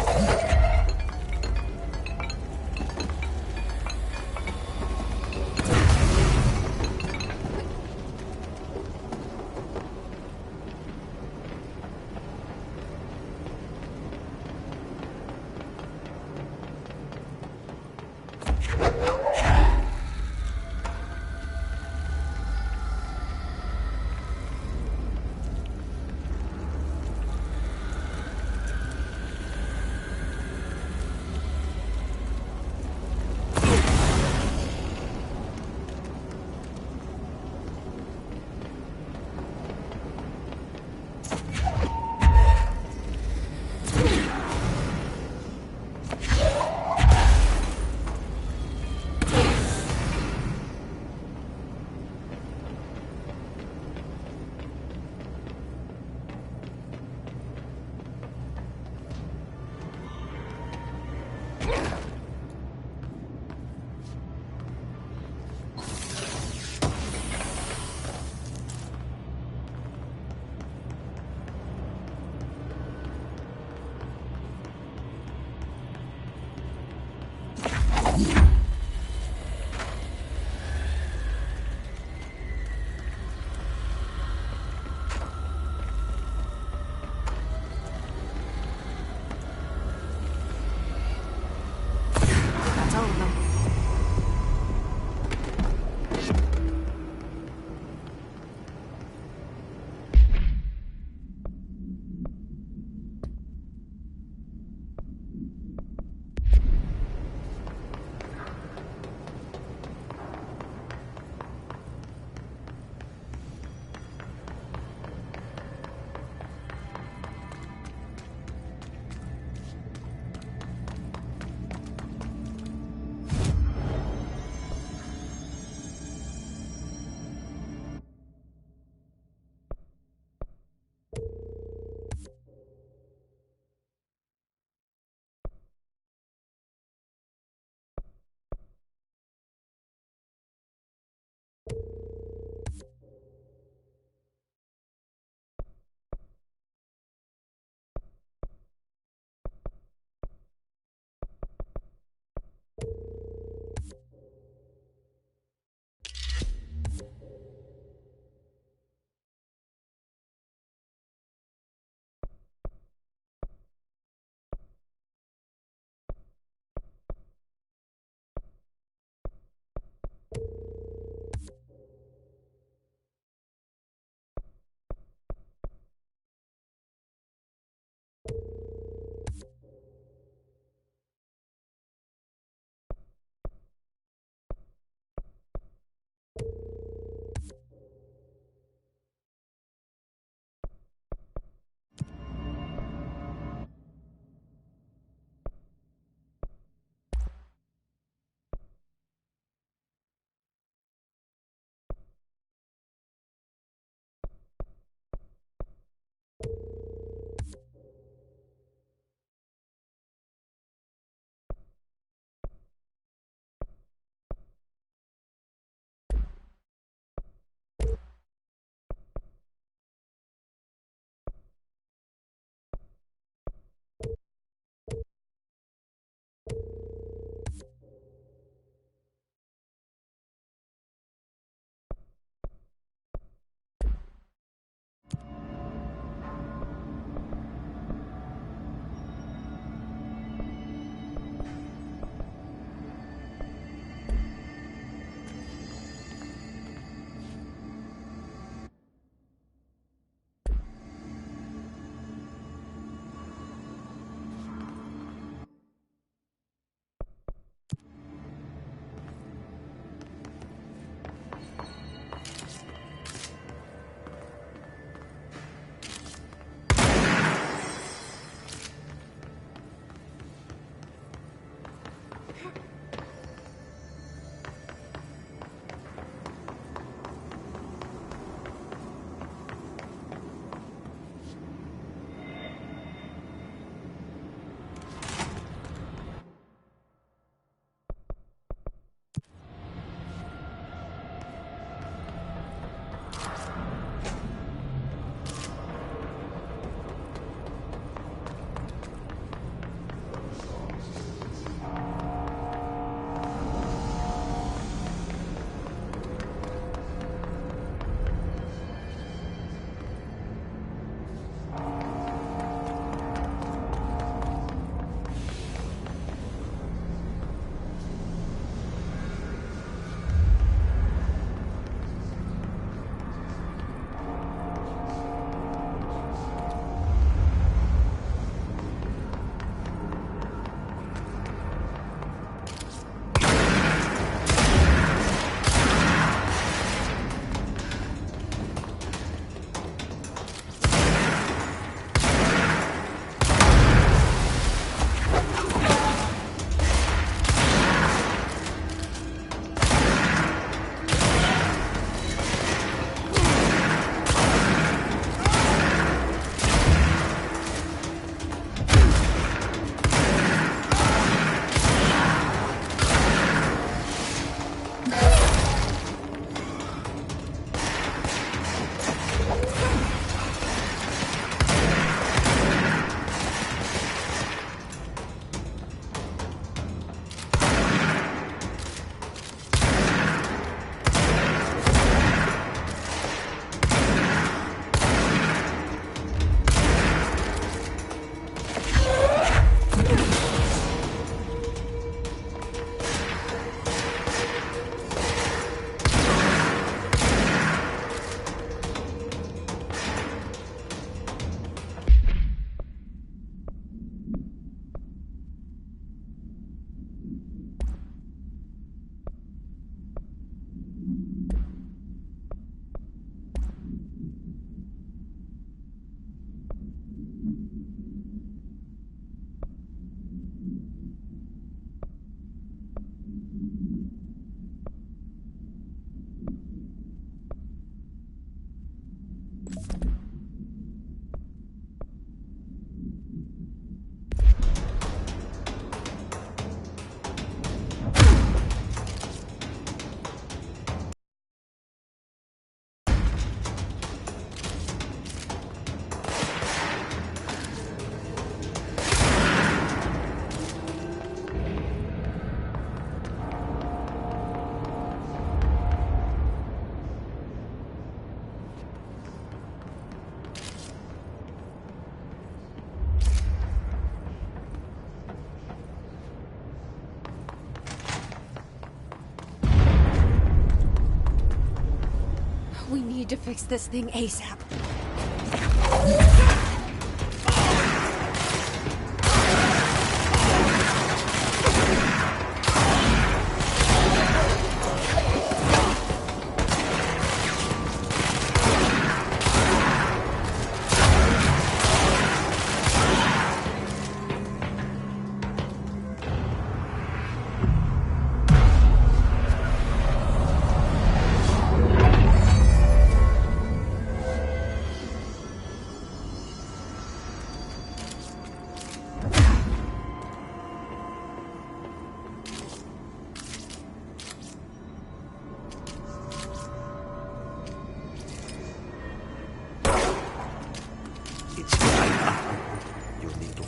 to fix this thing ASAP.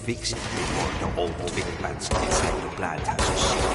Fix it before the whole big bats inside the plant has a shit.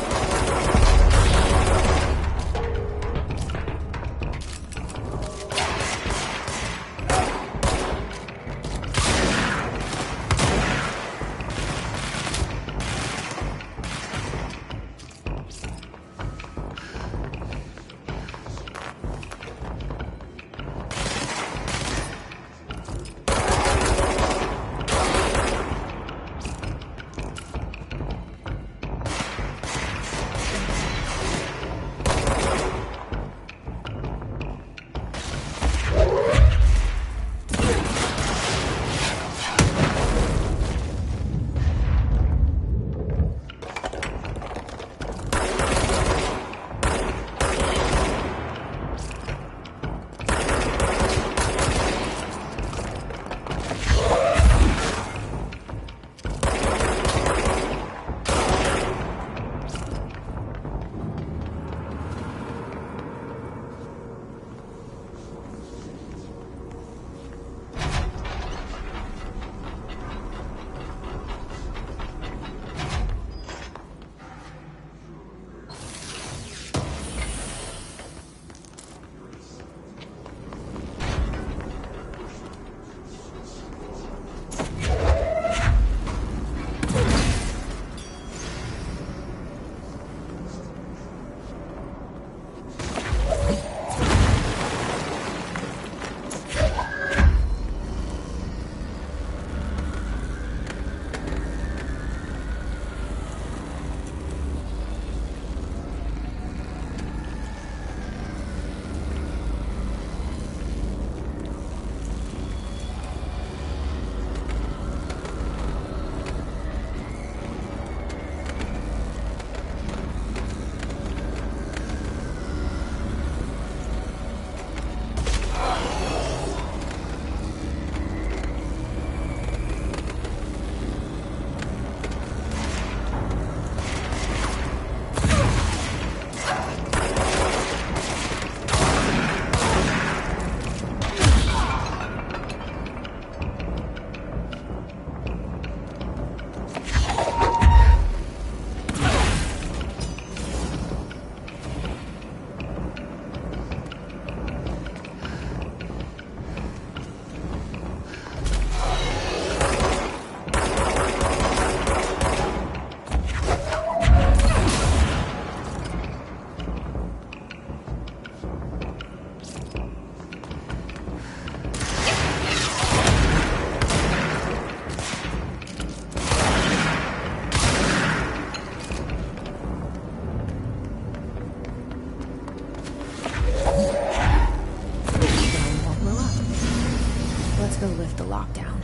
Go lift the lockdown.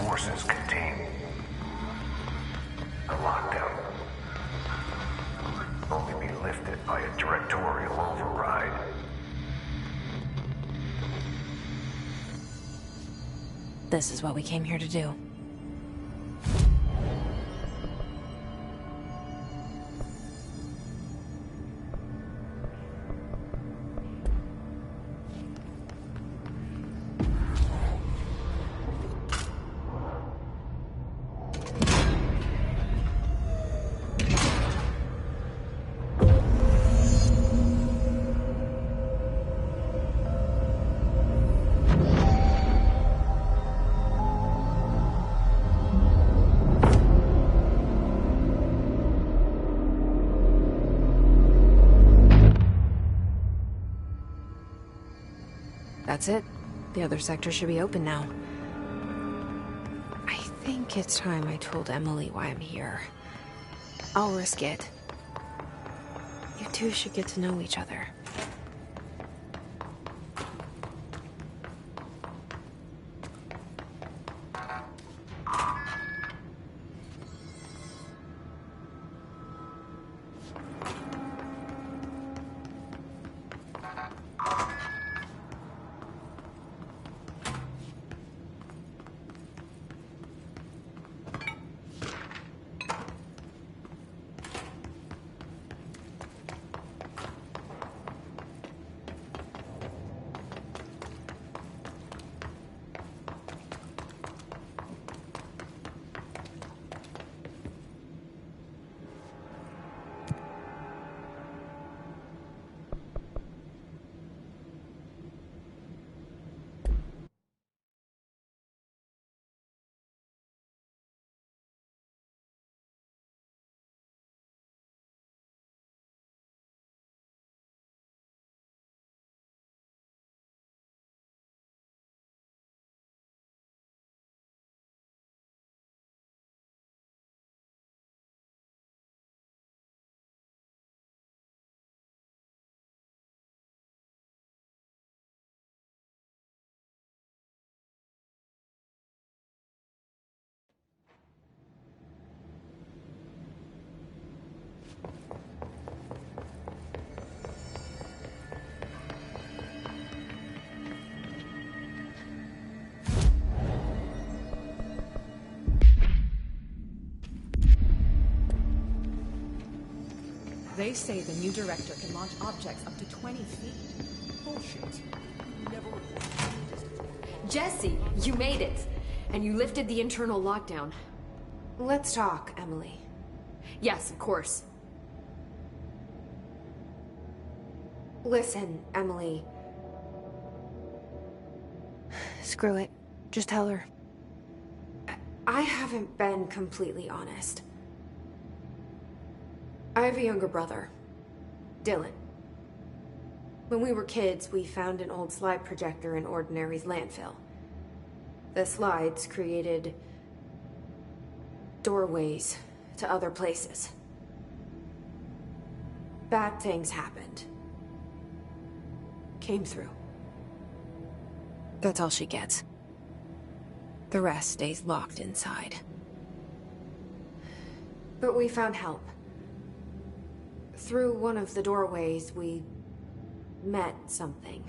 forces contain the lockdown. Only be lifted by a directorial override. This is what we came here to do. That's it. The other sector should be open now. I think it's time I told Emily why I'm here. I'll risk it. You two should get to know each other. They say the new director can launch objects up to 20 feet. Bullshit. Jesse, you made it! And you lifted the internal lockdown. Let's talk, Emily. Yes, of course. Listen, Emily. Screw it. Just tell her. I haven't been completely honest. I have a younger brother, Dylan. When we were kids, we found an old slide projector in Ordinary's landfill. The slides created doorways to other places. Bad things happened. Came through. That's all she gets. The rest stays locked inside. But we found help. Through one of the doorways, we met something.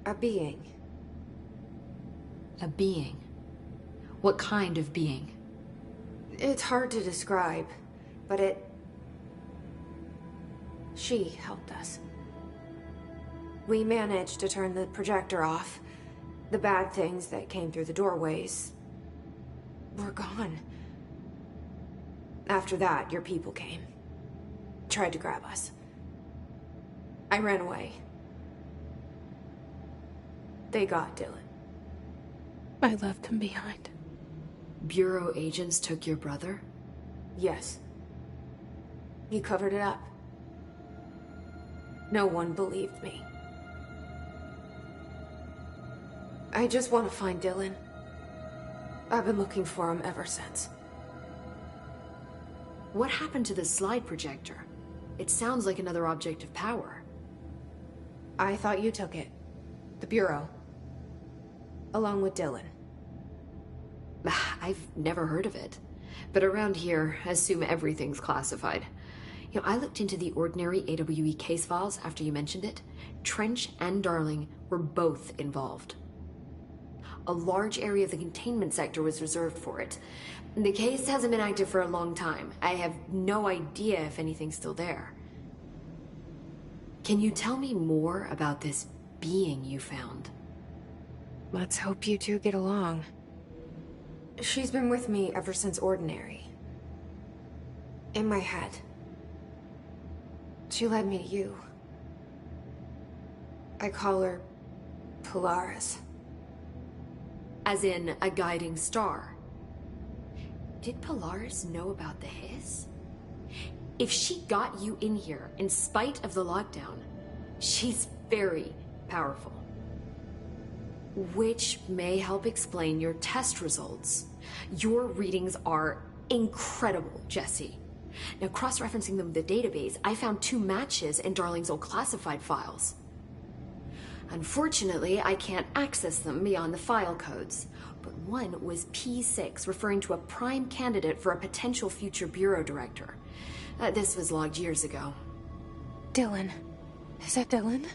A being. A being? What kind of being? It's hard to describe, but she helped us. We managed to turn the projector off. The bad things that came through the doorways were gone. After that, your people came. Tried to grab us. I ran away. They got Dylan. I left him behind. Bureau agents took your brother? Yes. He covered it up. No one believed me. I just want to find Dylan. I've been looking for him ever since. What happened to the slide projector? It sounds like another object of power. I thought you took it. The Bureau. Along with Dylan. I've never heard of it. But around here, assume everything's classified. You know, I looked into the ordinary AWE case files after you mentioned it. Trench and Darling were both involved. A large area of the containment sector was reserved for it. The case hasn't been active for a long time. I have no idea if anything's still there. Can you tell me more about this being you found? Let's hope you two get along. She's been with me ever since Ordinary. In my head. She led me to you. I call her Polaris. As in a guiding star. Did Polaris know about the hiss? If she got you in here in spite of the lockdown, she's very powerful. Which may help explain your test results. Your readings are incredible, Jesse. Now, cross-referencing them with the database, I found 2 matches in Darling's old classified files. Unfortunately, I can't access them beyond the file codes. But one was P6, referring to a prime candidate for a potential future bureau director. This was logged years ago. Dylan. Is that Dylan?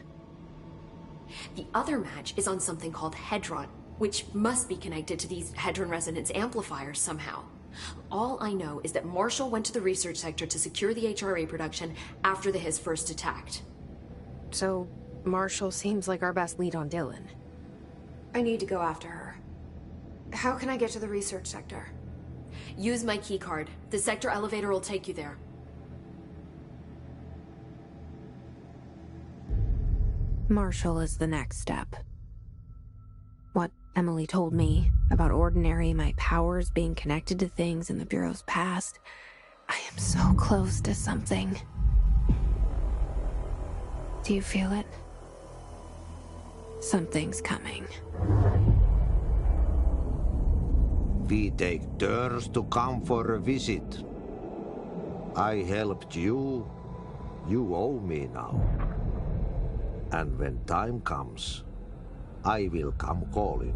The other match is on something called Hedron, which must be connected to these Hedron resonance amplifiers somehow. All I know is that Marshall went to the research sector to secure the HRA production after the hiss first attacked. So, Marshall seems like our best lead on Dylan. I need to go after her. How can I get to the research sector? Use my keycard. The sector elevator will take you there. Marshall is the next step. What Emily told me about Ordinary, my powers being connected to things in the Bureau's past, I am so close to something. Do you feel it? Something's coming. We take turns to come for a visit. I helped you. You owe me now. And when time comes, I will come calling.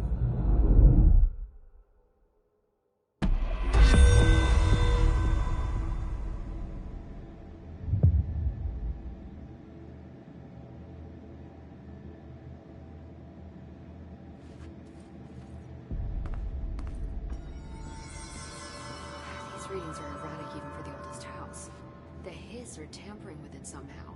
These readings are erratic even for the oldest house. The hiss are tampering with it somehow.